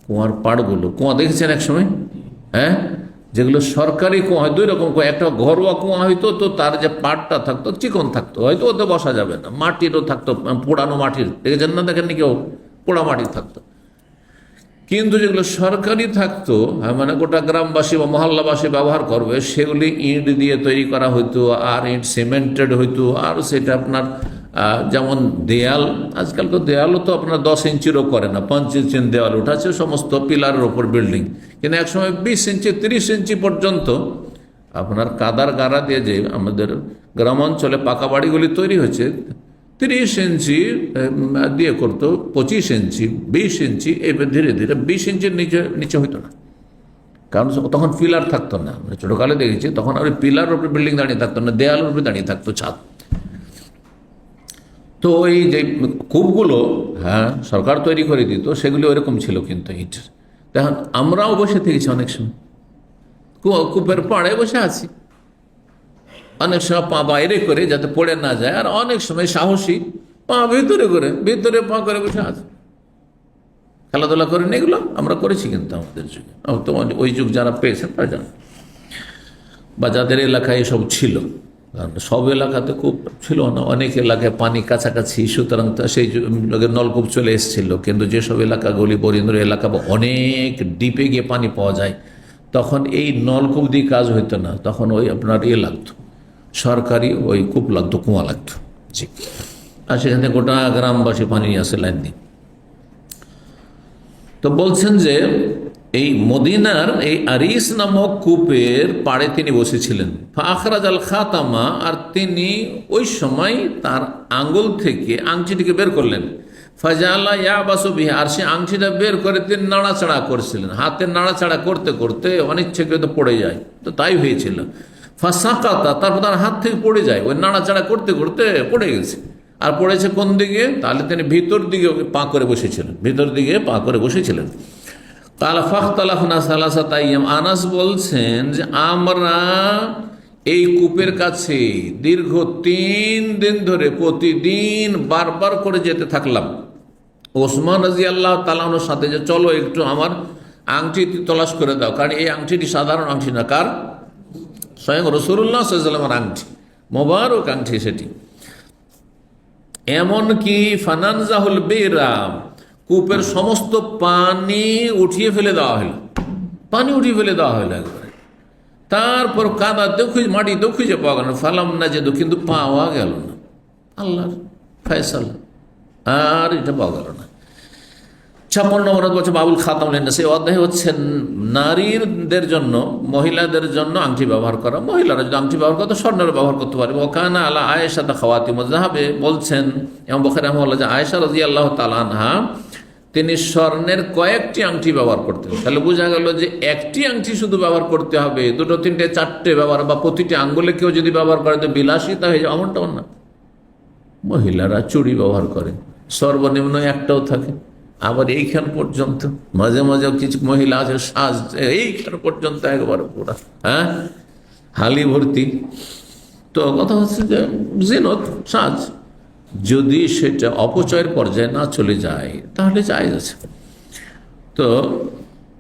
কুয়ার পাড়গুলো, কুয়া দেখেছেন এক সময়, হ্যাঁ, যেগুলো সরকারি কুয়া হয় 2 রকম কুয়া, একটা ঘরোয়া কুয়া হইতো, তো তার যে পাড়টা থাকতো চিকন থাকতো, হয়তো ওতে বসা যাবে না, মাটিরও থাকতো, পোড়ানো মাটির, দেখেছেন না, দেখেননি কেউ, পোড়া মাটির থাকতো। কিন্তু যেগুলো সরকারি থাকতো, মানে গোটা গ্রামবাসী বা মহল্লাবাসী ব্যবহার করবে, সেগুলি ইট দিয়ে তৈরি করা হইতো, আর ইট সিমেন্টেড হইতো, আর সেটা আপনার যেমন দেয়াল, আজকাল তো দেয়ালও তো আপনার 10 ইঞ্চিরও করে না, 5 ইঞ্চির দেওয়াল উঠাচ্ছে সমস্ত পিলারের ওপর বিল্ডিং, কিন্তু একসময় 20 ইঞ্চি 30 ইঞ্চি পর্যন্ত আপনার কাদার গাড়া দিয়ে যে আমাদের গ্রামাঞ্চলে পাকা বাড়িগুলি তৈরি হয়েছে, 30 ইঞ্চি দিয়ে করতো, 25 ইঞ্চি 20 ইঞ্চি, এবার ধীরে ধীরে 20 ইঞ্চির নিচে হইতো না, কারণ তখন পিলার থাকতো না। ছোটকালে দেখেছি তখন আর পিলার উপরে বিল্ডিং দাঁড়িয়ে থাকতো না, দেয়ালের উপরে দাঁড়িয়ে থাকতো ছাদ। তো ওই যে কূপগুলো, হ্যাঁ, সরকার তৈরি করে দিত, সেগুলি ওইরকম ছিল কিন্তু ইটের। দেখুন আমরাও বসে থেকেছি অনেক সময়, কূপের পাড়ে বসে আছি, অনেক সময় পা বাইরে করে যাতে পড়ে না যায়, আর অনেক সময় সাহসী পা ভিতরে পা করে বসে আছে, খেলাধুলা করেন, এগুলো আমরা করেছি কিন্তু আমাদের যুগে। তো ওই যুগ যারা পেয়েছেন তারা জানেন, বা যাদের এলাকায় এসব ছিল, কারণ সব এলাকাতে কূপ ছিল না, অনেক এলাকায় পানি কাছাকাছি, সুতরাং সেই লোকের নলকূপ চলে এসেছিল। কিন্তু যেসব এলাকাগুলি বরেন্দ্র এলাকা বা অনেক ডিপে গিয়ে পানি পাওয়া যায়, তখন এই নলকূপ দিয়ে কাজ হইতো না, তখন ওই আপনার লাগতো, সরকারি ওই কূপ লাগতো, কুয়া লাগতো, জি। আর সেখান থেকে গোটা গ্রামবাসী পানি নিয়ে আসে লাইন দিয়ে। তো বলছেন যে এই মদিনার এই আরিস নামক কূপের পাড়ে তিনি বসেছিলেন। ফাখরাজ আল খাতামা, আর তিনি ওই সময় তার আঙ্গুল থেকে আংটিটিকে বের করলেন। ফাজালা ইয়াবাসু বিহা, আর সে আংটিটা বের করে তিনি নাড়াচাড়া করছিলেন, হাতে নাড়াচাড়া করতে করতে অনিচ্ছাকৃত পড়ে যায়, তো তাই হয়েছিল। ফাসাকাতা, তারপর তার হাত থেকে পড়ে যায়, ওই নাড়াচাড়া করতে করতে পড়ে গেছে। আর পড়েছে কোন দিকে? তাহলে তিনি ভিতর দিকে পা করে বসেছিলেন, ভিতর দিকে পা করে বসেছিলেন। আনাস বলছেন যে আমরা এই কূপের কাছে দীর্ঘ 3 দিন ধরে প্রতিদিন বারবার করে যেতে থাকলাম। ওসমান রাদিয়াল্লাহু তাআলা আনহুর সাথে, যে চলো একটু আমার আংটিটি তলাশ করে দাও, কারণ এই আংটিটি সাধারণ আংটি না, কার? স্বয়ং রাসূলুল্লাহ সাল্লাল্লাহু আলাইহি ওয়াসাল্লামের আংটি, মোবারক আংটি সেটি। এমনকি ফানানজাহুল বিরা, কূপের সমস্ত পানি উঠিয়ে ফেলে দেওয়া হলো, পানি উঠিয়ে ফেলে দেওয়া হলো একবারে। তারপর কাদাতেও মাটিতেও খুঁজে পাওয়া গেল, ফালাম না যেহেতু, কিন্তু পাওয়া গেল না, আল্লাহর ফয়সালা, আর এটা পাওয়া গেল না। 56 নম্বর বলছে বাবুল খাতাম লেনা, সেই অধ্যায় হচ্ছে নারীদের জন্য, মহিলাদের জন্য আংটি ব্যবহার করা। মহিলারা যদি আংটি ব্যবহার করতে স্বর্ণের ব্যবহার করতে পারে। ওকানা আলা আয়েশা তা খাওয়াতিম যাহাবে, বলছেন ইমাম বুখারী রাহিমাহুল্লাহ যে আয়েশা রাদিয়াল্লাহু তাআলা আনহা তিনি স্বর্ণের কয়েকটি আংটি ব্যবহার করতেন। তাহলে বোঝা গেল যে একটি আংটি শুধু ব্যবহার করতে হবে, 2, 3, 4টে ব্যবহার, বা প্রতিটি আঙ্গুলে কেউ যদি ব্যবহার করে তো বিলাসিতা হয়ে যায়, এমনটাও না। মহিলারা চুড়ি ব্যবহার করে, সর্বনিম্ন একটাও থাকে, আবার এইখান পর্যন্ত মাঝে মাঝে কিছু মহিলা আছে সাজ এইখান পর্যন্ত একবারে পুরা, হ্যাঁ, হালি ভর্তি। তো কথা হচ্ছে যে জিনত সাজ যদি সেটা অপচয়ের পর্যায়ে না চলে যায় তাহলে জায়েজ আছে। তো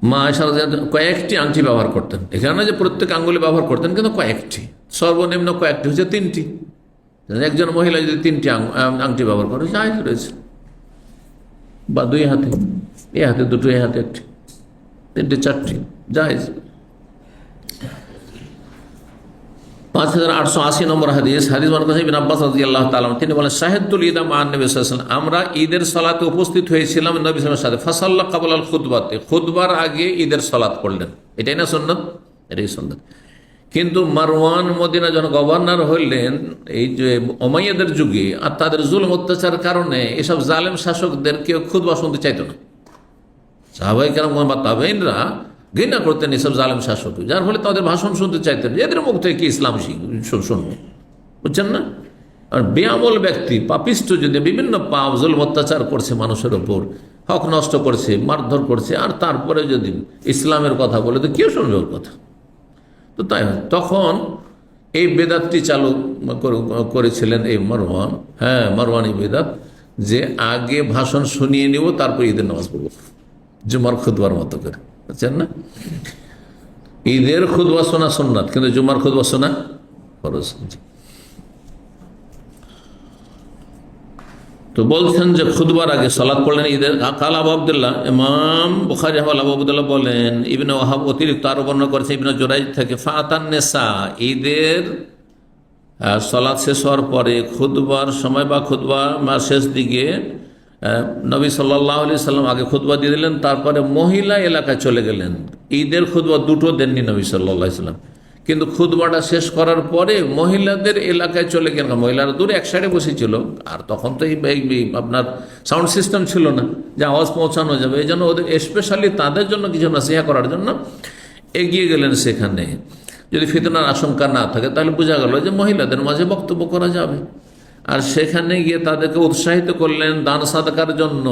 মা আয়েশা রাদিয়াল্লাহু আনহা কয়েকটি আংটি ব্যবহার করতেন, এখানে যে প্রত্যেক আঙ্গুলে ব্যবহার করতেন, কিন্তু কয়েকটি, সর্বনিম্ন কয়েকটি, হচ্ছে 3টি। একজন মহিলা যদি 3টি আংটি ব্যবহার করে জায়েজ রয়েছে, বা 2 হাতে, এ হাতে 2টো, এ হাতে 1টি, 3টে 4টি, জায়েজ। 5880 নম্বর হাদিস ইবনে আব্বাস রাদিয়াল্লাহু তাআলা তিনি বলেন, শাহিদতুল ঈদ মা নবী সাল্লাল্লাহু আলাইহি ওয়াসাল্লাম, আমরা ঈদের সালাতে উপস্থিত হয়েছিলাম নবী সাল্লাল্লাহু আলাইহি ওয়াসাল্লামের সাথে। ফাসাল্লা ক্বাবলা আল খুতবাতে, খুতবার আগে ঈদের সালাত পড়লেন। এটাই না সুন্নাত? এটাই সুন্নাত। কিন্তু মারওয়ান মদিনা যখন গভর্নর হইলেন এই যে উমাইয়াদের যুগে, আর তাদের জুলম অত্যাচার কারণে এসব জালেম শাসকদের কেউ খুতবা শুনতে চাইতো না। সাহাবায়ে কেরাম বা তাবেঈনরা ঘৃণা করতেন এসব জালেম শাসক, যার ফলে তাদের ভাষণ শুনতে চাইতেন, এদের মুখ থেকে কি ইসলাম শুনবো, বুঝছেন না? আর বেআমল ব্যক্তি, পাপিষ্ট, যদি বিভিন্ন পাপ জুলম অত্যাচার করছে মানুষের ওপর, হক নষ্ট করছে, মারধর করছে, আর তারপরে যদি ইসলামের কথা বলে তো কেউ শুনবে ওর কথা? তো তাই তখন এই বেদাতটি চালু করেছিলেন এই মারওয়ান, হ্যাঁ, মারওয়ানি বেদাত, যে আগে ভাষণ শুনিয়ে নিব, তারপর ঈদের নামাজ পড়ব, জুমার খুতবার মতো করে, বুঝছেন না? ঈদের খুতবা শোনা সুন্নাত, কিন্তু জুমার খুতবা শোনা ফরজ। তো বলছেন যে খুতবার আগে সালাত পড়লেন ঈদের। কাল আবু আব্দুল্লাহ, ইমাম বুখারী আবু আব্দুল্লাহ বলেন, ইবনে ওয়াহাব অতিরিক্ত আরো বর্ণনা করেছে ইবনে জুরাইজ থেকে, ফাতান নেসা, ঈদের সালাত শেষ হওয়ার পরে খুতবার সময় বা খুতবা শেষ দিকে নবী সাল্লাল্লাহু আলাইহি সাল্লাম আগে খুতবা দিয়ে দিলেন, তারপরে মহিলা এলাকায় চলে গেলেন। ঈদের খুতবা দুটো দেননি নবী সাল্লাল্লাহু আলাইহি সাল্লাম, কিন্তু খুতবাটা শেষ করার পরে মহিলাদের এলাকায় চলে গেলেন। মহিলারা দূরে এক সাইডে বসেছিল, আর তখন তো এই আপনার সাউন্ড সিস্টেম ছিল না যে আওয়াজ পৌঁছানো যাবে, এই জন্য ওদের স্পেশালি তাদের জন্য কিছু নাসিহা করার জন্য এগিয়ে গেলেন সেখানে। যদি ফিতনার আশঙ্কা না থাকে তাহলে বোঝা গেল যে মহিলাদের মাঝে বক্তব্য করা যাবে, আর সেখানে গিয়ে তাদেরকে উৎসাহিত করলেন দান সাদাকার জন্য,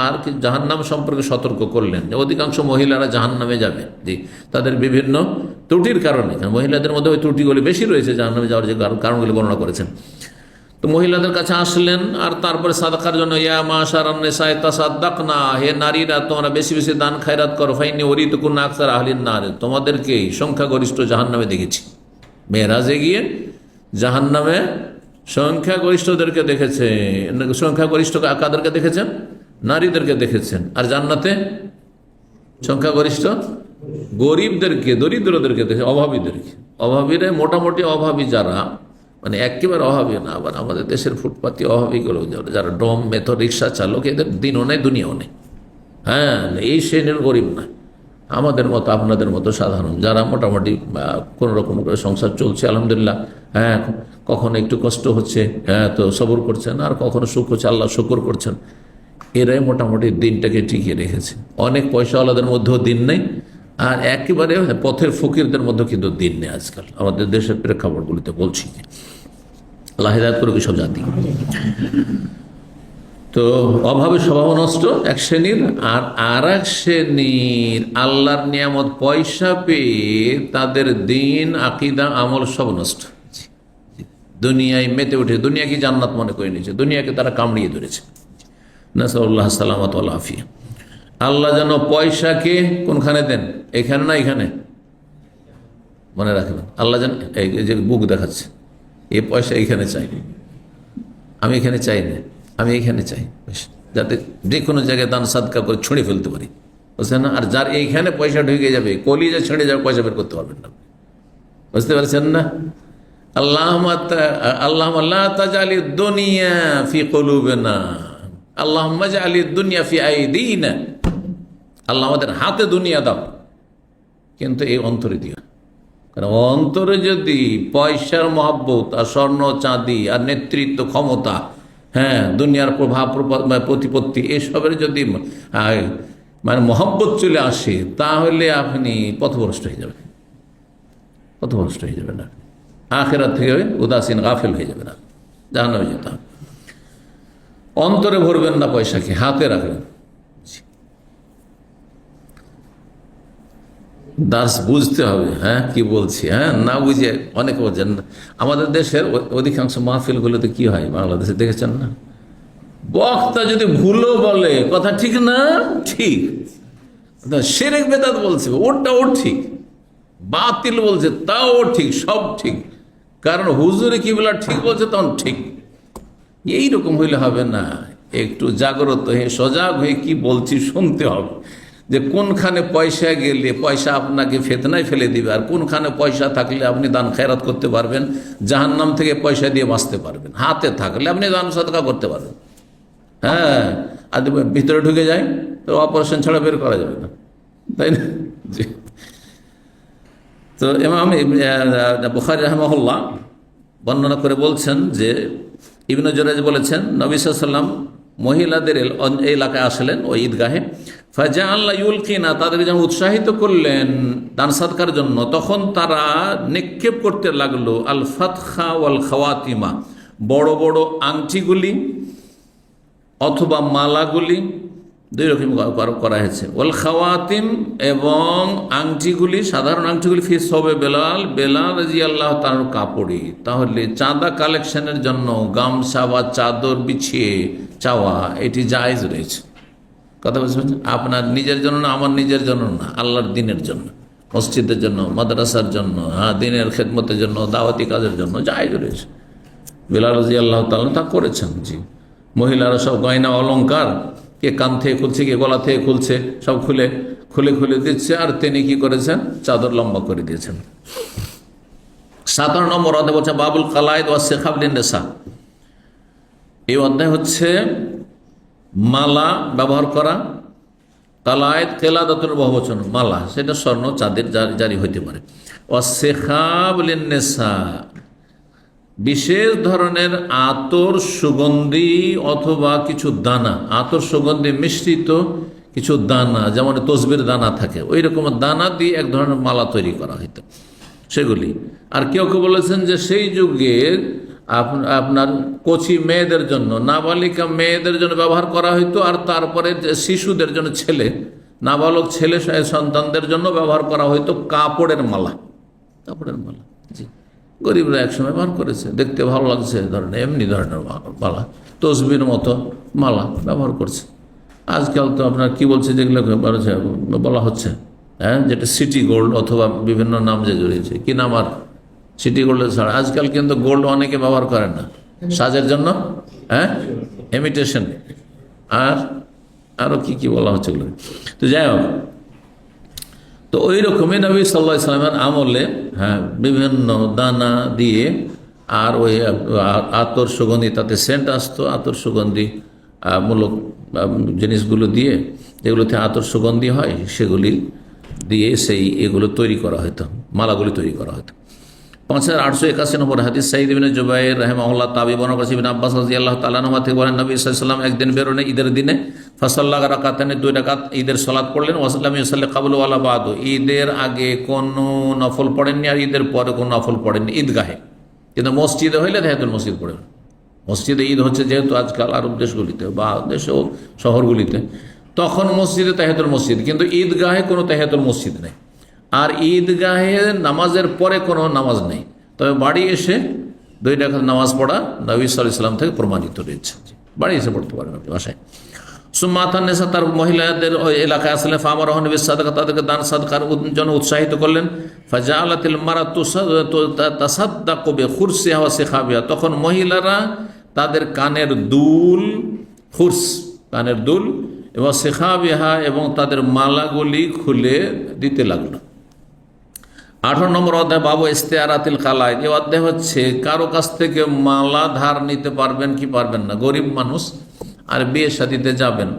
আর কি জাহান্নাম সম্পর্কে সতর্ক করলেন যে অধিকাংশ মহিলারা জাহান্নামে যাবে, জি, তাদের বিভিন্ন ত্রুটির কারণে। মহিলাদের মধ্যে ওই ত্রুটিগুলি বেশি রয়েছে জাহান্নামে যাওয়ার যে কারণগুলি বর্ণনা করেছেন। তো মহিলাদের কাছে আসলেন, আর তারপরে সাদাকার জন্য, ইয়া মাশারান নিসায়ে তাসাদ্দাকনা, হে নারীরা তোমরা বেশি বেশি দান খায়রাত করো, ফাইন্নী উরিদুকুন্না আকসার আহলিন নার, তোমাদেরকেই সংখ্যাগরিষ্ঠ জাহান্নামে দেখেছি। মেরাজে গিয়ে জাহান্নামে সংখ্যাগরিষ্ঠদেরকে দেখেছে, সংখ্যাগরিষ্ঠ কাদেরকে দেখেছেন? নারীদেরকে দেখেছেন। আর জান্নাতে সংখ্যাগরিষ্ঠ গরিবদেরকে, দরিদ্রদেরকে দেখে, অভাবীদেরকে। অভাবীরা মোটামুটি অভাবী যারা, মানে একেবারে অভাবী না, আবার আমাদের দেশের ফুটপাতি অভাবীগুলো যারা ডম মেথর রিক্সা চালক, এদের দিনও নেই দুনিয়াও নেই, হ্যাঁ, এই শ্রেণীর গরিব না, আমাদের মতো আপনাদের মতো সাধারণ যারা মোটামুটি কোনো রকম করে সংসার চলছে আলহামদুলিল্লাহ, হ্যাঁ, কখনো একটু কষ্ট হচ্ছে, হ্যাঁ, তো সবর করছেন, আর কখনো সুখ হচ্ছে, আল্লাহ শুকর করছেন, এরাই মোটামুটি দিনটাকে টিকিয়ে রেখেছে। অনেক পয়সাওয়ালাদের মধ্যেও দিন নেই, আর একেবারে পথের ফকিরদের মধ্যেও কিন্তু দিন নেই আজকাল, আমাদের দেশের প্রেক্ষাপটগুলিতে বলছি। আল্লাহ হিদায়াত করুক সব জাতি। তো অভাবের স্বভাব নষ্ট এক শ্রেণীর, আর এক শ্রেণীর আল্লাহর নিয়ামত পয়সা পেয়ে তাদের দিন আকীদা আমল সব নষ্ট, দুনিয়ায় মেতে উঠে, দুনিয়াকে জান্নাত মনে করে নিয়েছে, দুনিয়াকে তারা কামড়িয়ে ধরেছে। নাসাল্লাহ সালামাত ওয়াল আফিয়া। আল্লাহ যেন পয়সাকে কোনখানে দেন, এখানে না এখানে, মনে রাখবেন। আল্লাহ যেন এই যে বুক দেখাচ্ছে, এই পয়সা এইখানে চাই, আমি এখানে চাই না, আমি এখানে চাই, যাতে যে কোনো জায়গায় দান সাদকা করে ছুঁড়ে ফেলতে পারি, বুঝছেন না? আর যার এইখানে পয়সা ঢুকে যাবে, কলিজা ছেড়ে যাবে, পয়সা বের করতে পারবেন না, বুঝতে পারছেন না? আল্লাহ তাজালি দুনিয়া ফি কুলুবিনা, আল্লাহুম্মা জাআলি দুনিয়া ফি আইদিনা, আল্লাহ আমাদের হাতে দুনিয়া দাও, কিন্তু এই অন্তরে দিও। কারণ অন্তরে যদি পয়সার মহব্বত আর স্বর্ণ চাঁদি আর নেতৃত্ব ক্ষমতা, হ্যাঁ, দুনিয়ার প্রভাব প্রতিপত্তি, এসবের যদি মানে মহব্বত চলে আসে, তাহলে আপনি পথভ্রষ্ট হয়ে যাবেন, পথভ্রষ্ট হয়ে যাবেন না, আখিরাত থেকে উদাসীন গাফেল হয়ে যাবে না, জাহান্নামে যেতে হবে। অন্তরে ভরবেন না পয়সাকে, হাতে রাখবেন, দাস বুঝতে হবে, হ্যাঁ কি বলছি, হ্যাঁ না বুঝে অনেকে বলছেন। আমাদের দেশের অধিকাংশ মাহফিলগুলোতে কি হয় বাংলাদেশে দেখেছেন না, বক্তা যদি ভুলও বলে কথা ঠিক না ঠিক, শিরক বেদাত বলছে ওটাও ঠিক, বাতিল বলছে তাও ঠিক, সব ঠিক, কারণ হুজুরে কিবলা ঠিক বলছে তখন ঠিক। এইরকম হইলে হবে না, একটু জাগ্রত হয়ে সজাগ হয়ে কি বলছি শুনতে হবে, যে কোনখানে পয়সা গেলে পয়সা আপনাকে ফেতনায় ফেলে দিবে, আর কোনখানে পয়সা থাকলে আপনি দান খেরাত করতে পারবেন, জাহান্নাম থেকে পয়সা দিয়ে বাঁচতে পারবেন, হাতে থাকলে আপনি দান সদকা করতে পারবেন। হ্যাঁ, আর ভিতরে ঢুকে যায় তো অপারেশন ছাড়া বের করা যাবে না, তাই না? জি। তো ইমাম বুখারী রাহিমাহুল্লাহ বর্ণনা করে বলছেন যে ইবনে জুরাইজ বলেছেন নবী সাল্লাল্লাহু আলাইহি ওয়াসাল্লাম মহিলাদের এলাকায় আসলেন ওই ঈদগাহে, ফাজাআল্লা ইউলকিনা, তাদের যখন উৎসাহিত করলেন দান সাদকার জন্য, তখন তারা নিক্ষেপ করতে লাগলো আল ফাতখা ওয়াল খাওয়াতিমা, বড় বড় আংটিগুলি অথবা মালাগুলি, দুই রকম করা হয়েছে, ওয়াল খাওয়াতিম এবং আংটিগুলি, সাধারণ আংটিগুলি ফি সবে বেলাল, বেলাল রাদিয়াল্লাহু তাআলার কাপড়ে। তাহলে চাঁদা কালেকশনের জন্য গামছা বা চাদর বিছিয়ে চাওয়া এটি জায়েজ রয়েছে। কথা বুঝবেন, আপনার নিজের জন্য না, আমার নিজের জন্য না, আল্লাহর দিনের জন্য, মসজিদের জন্য, মাদ্রাসার জন্য, হ্যাঁ দিনের খেদমতের জন্য, দাওয়াতি কাজের জন্য জায়েজ রয়েছে। বেলাল রাদিয়াল্লাহু তাআলা তা করেছেন। জি, মহিলারা সব গয়না অলংকার কে কান থেকে খুলছে, কে গলা থেকে খুলছে, সব খুলে খুলে খুলে দিচ্ছে, আর তিনি কি করেছেন চাদর লম্বা করে দিয়েছেন। 17 নম্বর অধ্যায় বলছে বাবুল কালায়েদ ওয়া সিখাব লিন-নিসা। এই অধ্যায় হচ্ছে মালা ব্যবহার করা। কালায়েদ কেলাদাতুর বহুবচন, মালা সেটা স্বর্ণ চাঁদের জারি হইতে পারে। ওয়া সিখাব লিন-নিসা, বিশেষ ধরনের আতর সুগন্ধি অথবা কিছু দানা, আতর সুগন্ধি মিশ্রিত কিছু দানা, যেমন তসবির দানা থাকে, ওই রকম দানা দিয়ে এক ধরনের মালা তৈরি করা হইত সেগুলি। আর কেউ কেউ বলেছেন যে সেই যুগে আপনার কচি মেয়েদের জন্য, নাবালিকা মেয়েদের জন্য ব্যবহার করা হইতো, আর তারপরে শিশুদের জন্য, ছেলে নাবালক ছেলে সন্তানদের জন্য ব্যবহার করা হইতো কাপড়ের মালা। কাপড়ের মালা, জি, গরিবরা একসময় ব্যবহার করেছে, দেখতে ভালো লাগছে ধরনের, এমনি ধরনের মালা, তসবির মতো মালা ব্যবহার করছে। আজকাল তো আপনার কি বলছে, যেগুলো বলা হচ্ছে, হ্যাঁ, যেটা সিটি গোল্ড অথবা বিভিন্ন নাম যে জড়িয়েছে, কি নাম আর সিটি গোল্ডের ছাড়া আজকাল কিন্তু গোল্ড অনেকে ব্যবহার করেন না সাজের জন্য, হ্যাঁ, ইমিটেশন, আর আরও কি কি বলা হচ্ছে এগুলো। তো যাই হোক, তো ওই রকমই নবী সাল্লাল্লাহু আলাইহি ওয়াসাল্লামের আমলে, হ্যাঁ, বিভিন্ন দানা দিয়ে আর ওই আতর সুগন্ধি, তাতে সেন্ট আসতো, আতর সুগন্ধি মূলক জিনিসগুলো দিয়ে, যেগুলোতে আতর সুগন্ধি হয় সেগুলি দিয়ে এগুলো তৈরি করা হতো, মালাগুলি তৈরি করা হতো। 5881 নম্বর হাদিস, সাঈদ ইবনে জুবাইর রাহিমাহুল্লাহ তাবি বর্ণনা করেছেন, ইবনে আব্বাস রাদিয়াল্লাহু তাআলা আনহু থেকে বলেন, নবী সাল্লাল্লাহু আলাইহি ওয়াসাল্লাম একদিন বেরোনে ঈদের দিনে, ফাসাল্লা রাকাতান, 2 রাকাত ঈদের সালাত পড়লেন, ওয়াসাল্লাম ইউসাল্লি ক্বাবলু ওয়ালা বাদু, ঈদের আগে কোনো নফল পড়েননি আর ঈদের পরে কোনো নফল পড়েননি ঈদগাহে। কিন্তু মসজিদে হইলে তাহিয়াতুল মসজিদ পড়েন। মসজিদে ঈদ হচ্ছে যেহেতু আজকাল আরব দেশগুলিতে বা দেশেও শহরগুলিতে, তখন মসজিদে তাহিয়াতুল মসজিদ, কিন্তু ঈদগাহে কোনো তাহিয়াতুল মসজিদ নেই, আর ঈদগাহে নামাজের পরে কোনো নামাজ নেই। তবে বাড়ি এসে 2 রাকাত নামাজ পড়া নবী সাল্লাল্লাহু আলাইহি ওয়াসাল্লাম থেকে প্রমাণিত রয়েছে, বাড়ি এসে পড়তে পারেন আপনি বাসায়। সুম্মাতান নেসা, তার মহিলাদের ওই এলাকায় আসলে ফামারহ নবী সাদাকা, তাদেরকে দান সাদকার জন্য উৎসাহিত করলেন। ফাজাআলাতিল মারাতু তাসাদ্দাকু বিখুরসিহা ওয়া সিখাবিহা, তখন মহিলারা তাদের কানের দুল, খুরস কানের দুল, এবং সিখাবিহা এবং তাদের মালাগুলি খুলে দিতে লাগলো। 18 নম্বর অধ্যায় বাবু ইস্তেআরাতিল কালায়েদ। এই অধ্যায় হচ্ছে কারো কাছ থেকে মালা ধার নিতে পারবেন কি পারবেন না। গরিব মানুষ আর বিয়ে শাদীতে যাবেন,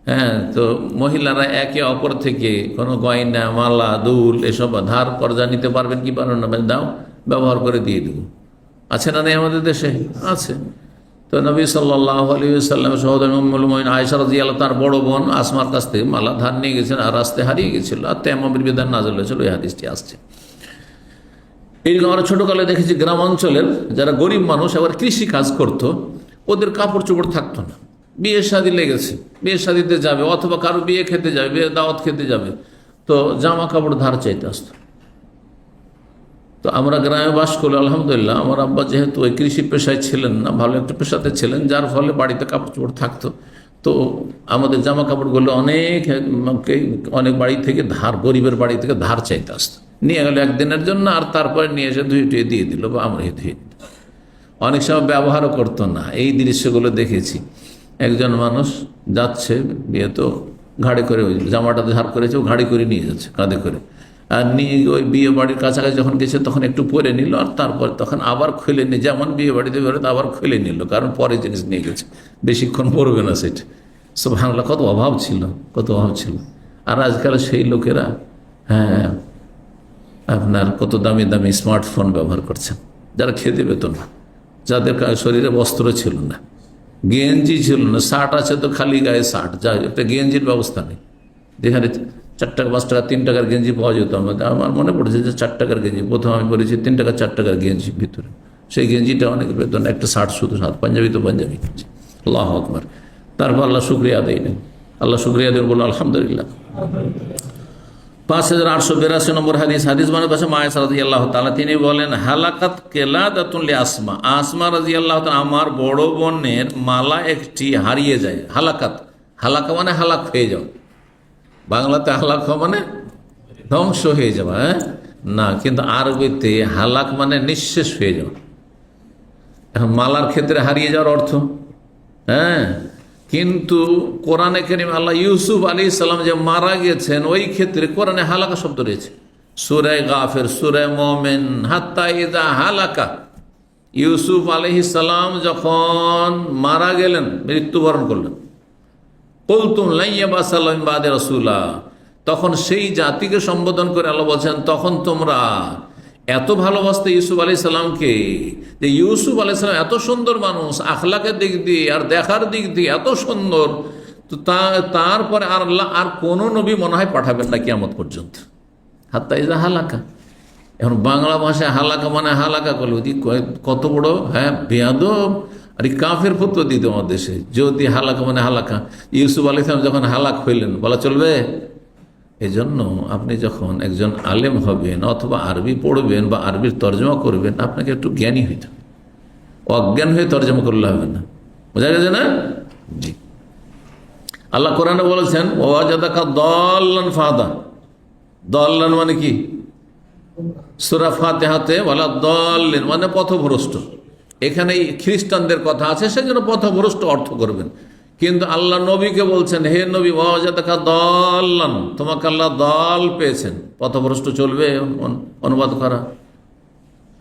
হ্যাঁ, তো মহিলারা একে অপর থেকে কোনো গয়না, মালা, দুল এসব ধার কর্জা নিতে পারবেন কি পারবেন না, দাও ব্যবহার করে দিয়ে দেব, আছে না নেই আমাদের দেশে? আছে। তো নবী সাল্লাল্লাহু আলাইহি ওয়াসাল্লাম সহোদর উম্মুল মুমিনিন আয়েশা রাদিয়াল্লাহু তার বড় বোন আসমার কাছ থেকে মালা ধার নিয়ে গেছেন, আর রাস্তায় হারিয়ে গেছিল, আর তায়াম্মুমের বিধান নাযিল হয়েছিল, এই হাদিসটি আসছে। এইরকম আমরা ছোটকালে দেখেছি গ্রাম অঞ্চলের যারা গরিব মানুষ আবার কৃষি কাজ করতো, ওদের কাপড় চোপড় থাকতো না, বিয়ে শাদী লেগেছে, বিয়ে শাদীতে যাবে অথবা কারো বিয়ে খেতে যাবে, বিয়ে দাওয়াত খেতে যাবে, তো জামা কাপড় ধার চাইতে আসতো। তো আমরা গ্রামে বাস করলে আলহামদুলিল্লাহ আমার আব্বা যেহেতু ওই কৃষি পেশায় ছিলেন না, ভালো একটা পেশাতে ছিলেন, যার ফলে বাড়িতে কাপড় চোপড় থাকতো। তো আমাদের জামা কাপড়গুলো অনেক বাড়ি থেকে ধার, গরিবের বাড়ি থেকে ধার চাইতে আসতো, নিয়ে গেল একদিনের জন্য, আর তারপরে নিয়ে এসে ধুয়ে টুয়ে দিয়ে দিল বা আমরা ধুয়ে দিল। অনেক সময় ব্যবহারও করতো না। এই দৃশ্যগুলো দেখেছি। একজন মানুষ যাচ্ছে বিয়ে, তো ঘাড়ে করে ওই জামাটা ধার করেছে, ও ঘাড়ি করে নিয়ে যাচ্ছে কাঁধে করে, আর নিয়ে ওই বিয়ে বাড়ির কাছাকাছি যখন গেছে তখন একটু পরে নিল, আর তারপর তখন আবার খুলে নিয়ে, যেমন বিয়ে বাড়িতে বেরোতে আবার খুলে নিল, কারণ পরে জিনিস নিয়ে গেছে, বেশিক্ষণ পরবে না সেটা। সুবহানাল্লাহ, কত অভাব ছিল, কত অভাব ছিল। আর আজকাল সেই লোকেরা হ্যাঁ আপনার কত দামি দামি স্মার্টফোন ব্যবহার করছেন, যারা খেতে পেত না, যাদের শরীরে বস্ত্র ছিল না, গেঞ্জি ছিল না, শার্ট আছে তো খালি গায়ে শার্ট, যা একটা গেঞ্জির ব্যবস্থা নেই। যেখানে 4 টাকা 5 টাকা 3 টাকার গেঞ্জি পাওয়া যেত, আমার মনে পড়েছে যে 4 টাকার গেঞ্জি, প্রথম আমি বলেছি 3 টাকা 4 টাকার গেঞ্জি ভিতরে, সেই গেঞ্জিটা অনেক বেতন, একটা শার্ট শুধু, সাত পাঞ্জাবি তো পাঞ্জাবি গেঞ্জি। আল্লাহু আকবার। তারপর আল্লাহ শুকরিয়া দেয় নেই, আল্লাহ শুকরিয়া দেন বলো আলহামদুলিল্লাহ। 5882 নম্বর হাদিস। হাদিস মানে পাশে মা আয়েশা রাদিয়াল্লাহু তাআলা, তিনি বলেন হালাকাত কেলাদাতুন লি আসমা, আসমা রাদিয়াল্লাহু তাআলা আমার বড় বোনের মালা একটি হারিয়ে যায়। হালাকাত, হালাকা মানে হালাক হয়ে যাও, বাংলাতে হালাক মানে ধ্বংস হয়ে যাওয়া, হ্যাঁ না, কিন্তু আরবিতে হালাক মানে নিঃশেষ হয়ে যাওয়া। এখন মালার ক্ষেত্রে হারিয়ে যাওয়ার অর্থ, হ্যাঁ, কিন্তু কোরআনে কারীম আল্লাহ ইউসুফ আলাইহিস সালাম যে মারা গেছেন ওই ক্ষেত্রে কোরআনে হালাকা শব্দ রয়েছে। সূরা গাফির, সূরা মুমিন, হাত্তা ইযা হালাকা, ইউসুফ আলাইহিস সালাম যখন মারা গেলেন, মৃত্যুবরণ করলেন, কুলতুম লা ইয়াবাসাল্লাহু মিন বাদি রাসূলা, তখন সেই জাতিকে সম্বোধন করে আল্লাহ বলছেন, তখন তোমরা এত ভালোবাসতে ইউসুফ আলাইহিস সালামকে, যে ইউসুফ আলাইহিস সালাম এত সুন্দর মানুষ, আখলাকের দিক দিয়ে আর দেখার দিক দিয়ে এত সুন্দর, তো তারপরে আর আল্লাহ আর কোনো নবী মনে হয় পাঠাবেন না কিয়ামত পর্যন্ত। হাত্তা ইজা হালাকা, এখন বাংলা ভাষায় হালাকা মানে হালাকা করলে কত বড় হ্যাঁ বেয়াদব, আর কাফের ফতোয়া দিত আমার দেশে, যদি হালাকা মানে হালাকা। ইউসুফ আলাইহিস সালাম যখন হালাক হইলেন, বলা চলবে? এজন্য আপনি যখন একজন আলেম হবেন অথবা আরবি পড়বেন বা আরবির তর্জমা করবেন, আপনাকে একটু জ্ঞানী হইতে হবে, অজ্ঞান হয়ে তর্জমা করলে হবে না। বোঝা গেছে না? জি। আল্লাহ কোরআনে বলেছেন ওয়াজাদাকা দাল্লান ফাহাদা, দাল্লান মানে কি? সূরা ফাতিহাতে ওয়ালা দাল্লিন মানে পথভ্রষ্ট। এখানে খ্রিস্টানদের কথা আছে, সেজন্য পথভ্রষ্ট অর্থ করবেন, কিন্তু আল্লাহ নবীকে বলছেন হে নবী ওয়াজাদাকা দাল্লান, তোমাকে আল্লাহ দাল পেয়েছেন, পথভ্রষ্ট চলবে অনুবাদ করা?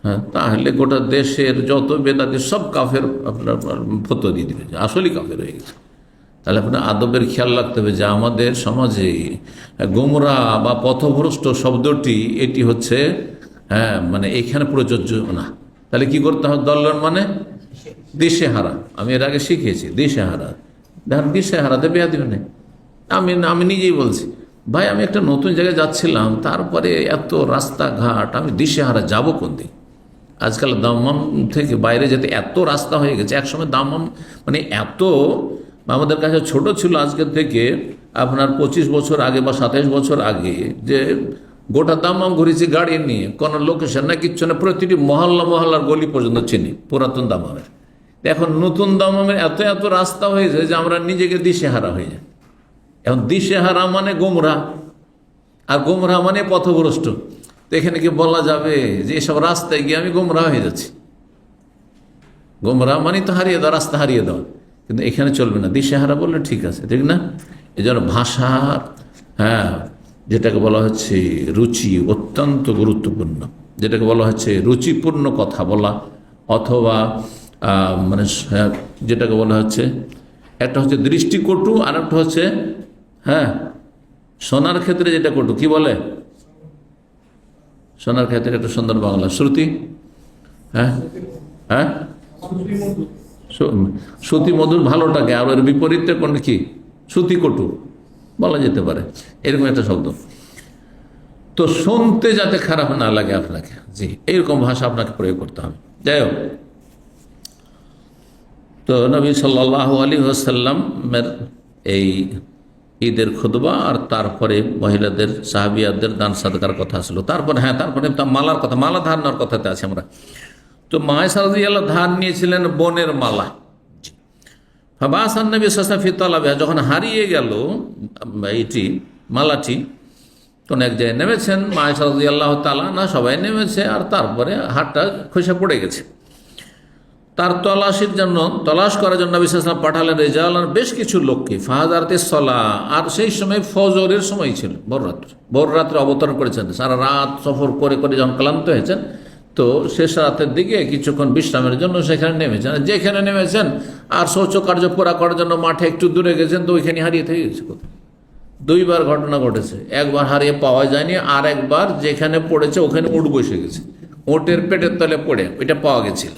হ্যাঁ, তাহলে গোটা দেশের যত বেদাতি সব কাফের আপনার ফতোয়া দিয়ে দিবে, আসলেই কাফের হয়ে গেছে। তাহলে আপনার আদবের খেয়াল রাখতে হবে যে আমাদের সমাজে গোমরা বা পথভ্রষ্ট শব্দটি এটি হচ্ছে হ্যাঁ মানে এখানে প্রযোজ্য না। তাহলে কি করতে হবে? দল্লন মানে দিশেহারা, আমি এর আগে শিখিয়েছি, দিশেহারা। দেখেন দিশেহারাতে বেয়া দিবে না। আমি নিজেই বলছি, ভাই আমি একটা নতুন জায়গায় যাচ্ছিলাম, তারপরে এত রাস্তাঘাট, আমি দিশেহারা যাবো কোন দিক। আজকাল দাম্মাম থেকে বাইরে যেতে এত রাস্তা হয়ে গেছে, একসময় দাম্মাম মানে এত আমাদের কাছে ছোট ছিল আজকের থেকে আপনার 25 বছর আগে বা 27 বছর আগে, যে গোটা দাম্মাম ঘুরেছি গাড়ি নিয়ে, কোনো লোকেশন না, কিচ্ছু না, প্রতিটি মহল্লার গলি পর্যন্ত চিনি পুরাতন দাম্মামের। এখন নতুন দাম্মামের এত এত রাস্তা হয়েছে যে আমরা নিজেকে দিশেহারা হয়ে যাই। এখন দিশেহারা মানে গোমরা, আর গোমরা মানে পথভ্রষ্ট। তো এখানে কি বলা যাবে যে এসব রাস্তায় গিয়ে আমি গোমরা হয়ে যাচ্ছি? গোমরা মানে তো হারিয়ে দেওয়া, রাস্তা হারিয়ে দেওয়া, কিন্তু এখানে চলবে না। দিশেহারা বললে ঠিক আছে, ঠিক না? এই জন্য ভাষার হ্যাঁ যেটাকে বলা হচ্ছে রুচি অত্যন্ত গুরুত্বপূর্ণ, যেটাকে বলা হচ্ছে রুচিপূর্ণ কথা বলা, অথবা মানে যেটাকে বলা হচ্ছে একটা হচ্ছে দৃষ্টিকটু, আর একটা হচ্ছে হ্যাঁ শোনার ক্ষেত্রে যেটা কটু, কি বলে শোনার ক্ষেত্রে একটা সুন্দর বাংলা শ্রুতি, হ্যাঁ হ্যাঁ শ্রুতি মধুর ভালোটাকে, আর এর বিপরীতে কোন কি শ্রুতি কটু বলা যেতে পারে, এরকম একটা শব্দ। তো শুনতে যাতে খারাপ না লাগে আপনাকে, জি এইরকম ভাষা আপনাকে প্রয়োগ করতে হবে। যাই হোক, তো নবী সাল্লাল্লাহু আলাইহি ওয়াসাল্লামের এই ঈদের খুতবা, আর তারপরে মহিলাদের সাহাবিয়াদের দান সাদকার কথা আসলো। তারপরে তারপরে মালার কথা, মালা ধারণার কথাতে আছে আমরা। তো মায়েশা রাদিয়াল্লাহু ধার নিয়েছিলেন বোনের মালা। যখন হারিয়ে গেল এইটি মালাটি, কোন এক জায়গায় নেমেছেন মায়েশা রাদিয়াল্লাহু তাআলা না, সবাই নেমেছে, আর তারপরে হাতটা খসে পড়ে গেছে। তার তলাশির জন্য, তলাশ করার জন্য নবী সাল্লাল্লাহু আলাইহি ওয়াসাল্লাম পাঠালেন রিজালান, বেশ কিছু লোককে। ফাহাদারতে সলা, আর সেই সময় ফজরের সময় ছিল, ভোর রাত্রে অবতরণ করেছেন। সারা রাত সফর করে করে যখন ক্লান্ত হয়েছেন, তো শেষ রাতের দিকে কিছুক্ষণ বিশ্রামের জন্য সেখানে নেমেছেন। যেখানে নেমেছেন আর শৌচকার্য পুরা করার জন্য মাঠে একটু দূরে গেছেন, তো ওইখানে হারিয়ে থেকে গেছে। দুইবার ঘটনা ঘটেছে, একবার হারিয়ে পাওয়া যায়নি, আর একবার যেখানে পড়েছে ওখানে উট বসে গেছে, উটের পেটের তলে পড়ে ওইটা পাওয়া গেছিল।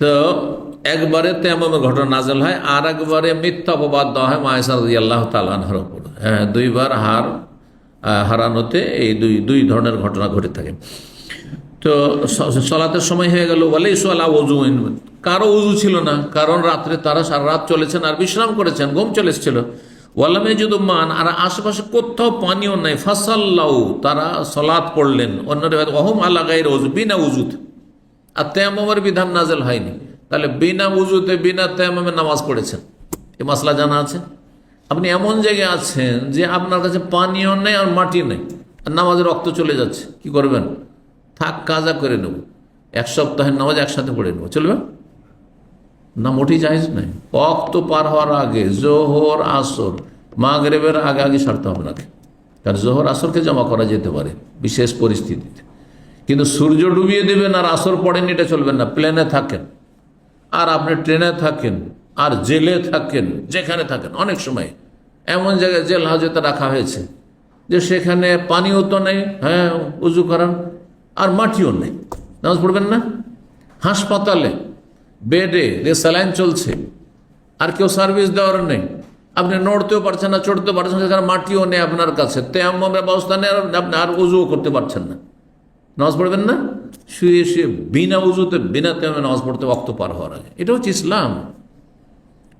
তো একবারে তেমন ঘটনা নাজেল হয়, আর একবারে মিথ্যা অপবাদ দেওয়া হয় মায়েশা রাদিয়াল্লাহু তাআলা আনহার উপর। দুইবার হারানোতে এই দুই ধরনের ঘটনা ঘটে থাকে। তো সলাতের সময় হয়ে গেল, ওয়ালাইসা আলা ওযুইন, কারো উজু ছিল না, কারণ রাত্রে তারা সারা রাত চলেছেন আর বিশ্রাম করেছেন, ঘুম চলে এসেছিল। ওয়ালাম ইয়াজিদু মান, আর আশেপাশে কোথাও পানিও নাই। ফাসাল্লাউ, তারা সলাত পড়লেন। অন্য রিওয়ায়াত ওয়াহুম আলা গায়রি ওযু, বিনা উজুতে। আর তায়াম্মুমের বিধান নাজেল হয়নি, তাহলে বিনা উজুতে বিনা তায়াম্মুমে নামাজ পড়েছেন, এই মাসলা জানা আছে? আপনি এমন জায়গায় আছেন যে আপনার কাছে পানিও নেই আর মাটি নেই, আর নামাজের রক্ত চলে যাচ্ছে, কি করবেন? থাক, কাজা করে নেব, এক সপ্তাহের নামাজ একসাথে পড়ে নেব, চলবে না? মোটেই জায়েজ নাই। ওয়াক্ত পার হওয়ার আগে জোহর আসর মাগরিবের আগে আগে সারতে হবে নাকি? কারণ জোহর আসরকে জমা করা যেতে পারে বিশেষ পরিস্থিতিতে, কিন্তু সূর্য ডুবিয়ে দেবেন আর আসর পড়েন, এটা চলবেন না। প্লেনে থাকেন আর আপনি ট্রেনে থাকেন আর জেলে থাকেন, যেখানে থাকেন, অনেক সময় এমন জায়গায় জেল হাজতে রাখা হয়েছে যে সেখানে পানিও তো নেই, উজু করার, আর মাটিও নেই, নামাজ পড়বেন না? হাসপাতালে বেডে যে স্যালাইন চলছে আর কেউ সার্ভিস দেওয়ার নেই, আপনি নড়তেও পারছেন না, চড়তেও পারছেন না, সেখানে মাটিও নেই আপনার কাছে, তায়াম্মুমের ব্যবস্থা নেই, আপনি আর উজুও করতে পারছেন না, নামাজ পড়বেন না? শুয়ে শুয়ে বিনা উজুতে বিনা তায়াম্মুমে নামাজ পড়তে ওয়াক্ত পার হওয়ার আগে, এটা হচ্ছে ইসলাম।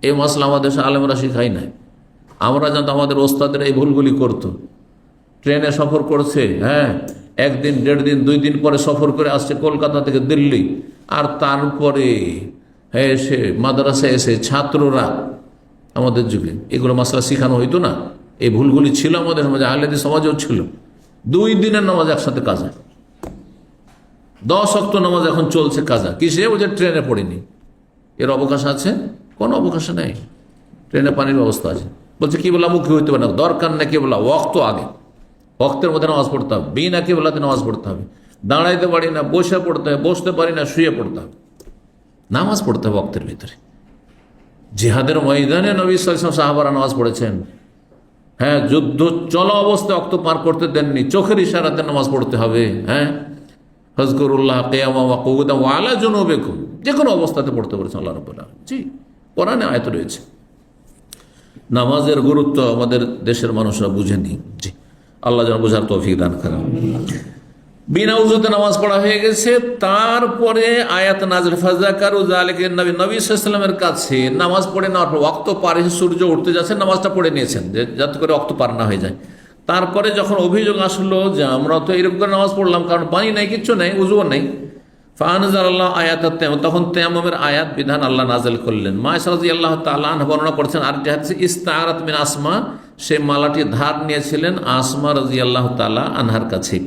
এই মাসলা আমাদের আলেমরা শিখাই নাই। আমরা জানতো আমাদের ওস্তাদের এই ভুলগুলি করতো। ট্রেনে সফর করছে, একদিন, দেড় দিন, 2 দিন পরে সফর করে আসছে কলকাতা থেকে দিল্লি, আর তারপরে সে মাদ্রাসায় এসে ছাত্ররা, আমাদের যুগে এগুলো মাসলা শিখানো হইতো না। এই ভুলগুলি ছিল আমাদের সমাজে, আহলেদিস সমাজেও ছিল। 2 দিনের নামাজ একসাথে কাজা, 10 ওয়াক্ত নামাজ এখন চলছে কাজা, কিসে? ওই যে ট্রেনে পড়িনি, এর অবকাশ আছে? কোনো অবকাশ নেই। ট্রেনে পানির ব্যবস্থা আছে, বলছে কি বলা মুখী হইতে পারে না, দরকার না, কি বলা ওয়াক্ত আগে, ওয়াক্তের মধ্যে নামাজ পড়তে হবে, বিনা কি বলাতে নামাজ পড়তে হবে, দাঁড়াইতে পারি না, বসে পড়তে হবে, বসতে পারি না, শুয়ে পড়তে হবে, নামাজ পড়তে হবে ওয়াক্তের ভিতরে। জিহাদের ময়দানে নবী সাল্লাল্লাহু আলাইহি ওয়াসাল্লাম সাহাবারা নামাজ পড়েছেন। যুদ্ধ চলা অবস্থায় ওয়াক্ত পার করতে দেননি, চোখের ইশারাতে নামাজ পড়তে হবে। ফাজকুরুল্লাহ কিয়ামান ওয়া কুউদান ওয়া আলা জুনুবিকুম, যে কোনো অবস্থাতে পড়তে বলেছেন আল্লাহ রাব্বুল আলামিন। জি, কোরআনে আয়াত রয়েছে। নামাজের গুরুত্ব আমাদের দেশের মানুষরা বুঝেনি। জি, আল্লাহ যেন বোঝার তৌফিক দান করেন। বিনা উযুতে নামাজ পড়া হয়ে গেছে, তারপরে আয়াত নাযিল ফাযাকারু যালিকা, নবী সাল্লাল্লাহু আলাইহি ওয়াসাল্লামের কাছে নামাজ পড়ে নেওয়ার পর ওয়াক্ত পার হয়ে সূর্য উঠতে যাচ্ছে, নামাজটা পড়ে নিয়েছেন যাতে করে ওয়াক্ত পার না হয়ে যায়। তারপরে যখন অভিযোগ আসলো যে আমরা তো এরকম করে নামাজ পড়লাম, কারণ পানি নাই, কিচ্ছু নেই, উযুও নেই, ফাআনজালাল্লাহু আয়াতাত তায়াম্মুম, তখন তায়াম্মুমের আয়াত বিধান আল্লাহ নাযিল করলেন। মায়েশা রাদিয়াল্লাহু তাআলা আনহা বর্ণনা করছেন, আর যে হাদিসে ইস্তাআরাত মিন আসমা, সেই মালাটি ধার নিয়েছিলেন আসমা রাদিয়াল্লাহু তাআলা আনহার কাছে।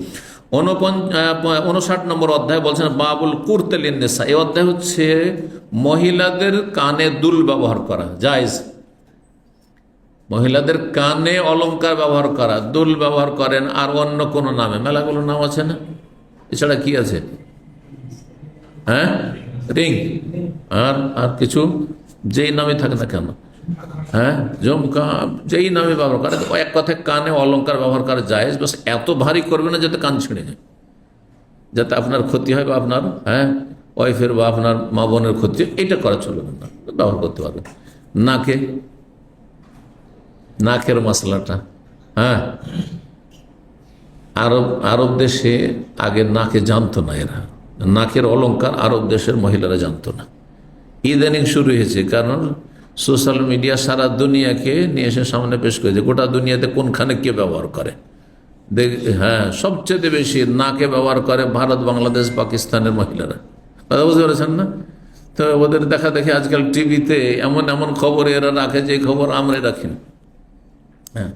59 নম্বর অধ্যায় বলছেন বাবুল কুরতালিন নিসা, এই অধ্যায় হচ্ছে মহিলাদের কানে দুল ব্যবহার করা জায়েজ। মহিলাদের কানে অলংকার ব্যবহার করা, দুল ব্যবহার করেন, আর অন্য কোনো নামে, মেলাগুলো নাম আছে না, এছাড়া কি আছে? রিং, আর কিছু যেই নামে থাকে না কেন, ঝুমকা, যেই নামে ব্যবহার করে, এক কথায় কানে অলংকার ব্যবহার করা জায়েজ। বাস এত ভারী করবে না যাতে কান ছিঁড়ে যায়, যাতে আপনার ক্ষতি হয়, বা আপনার ওয়াইফের বা আপনার মা বোনের ক্ষতি, এটা করা চলবে না, ব্যবহার করতে পারবেন। নাকের মশলাটা, আরব দেশে আগে নাকে জানতো না, এরা নাকের অলংকার আরব দেশের মহিলারা জানতো না, ইদানিং শুরু হয়েছে। কারণ সোশ্যাল মিডিয়া সারা দুনিয়াকে নিয়ে এসে সামনে পেশ করেছে, গোটা দুনিয়াতে কোনখানে কে ব্যবহার করে। হ্যাঁ, সবচেয়ে বেশি নাকে ব্যবহার করে ভারত, বাংলাদেশ, পাকিস্তানের মহিলারা। কথা বুঝতে পেরেছেন না? তো ওদের দেখা দেখে আজকাল টিভিতে এমন এমন খবর এরা রাখে যে খবর আমরাই রাখি না। হ্যাঁ,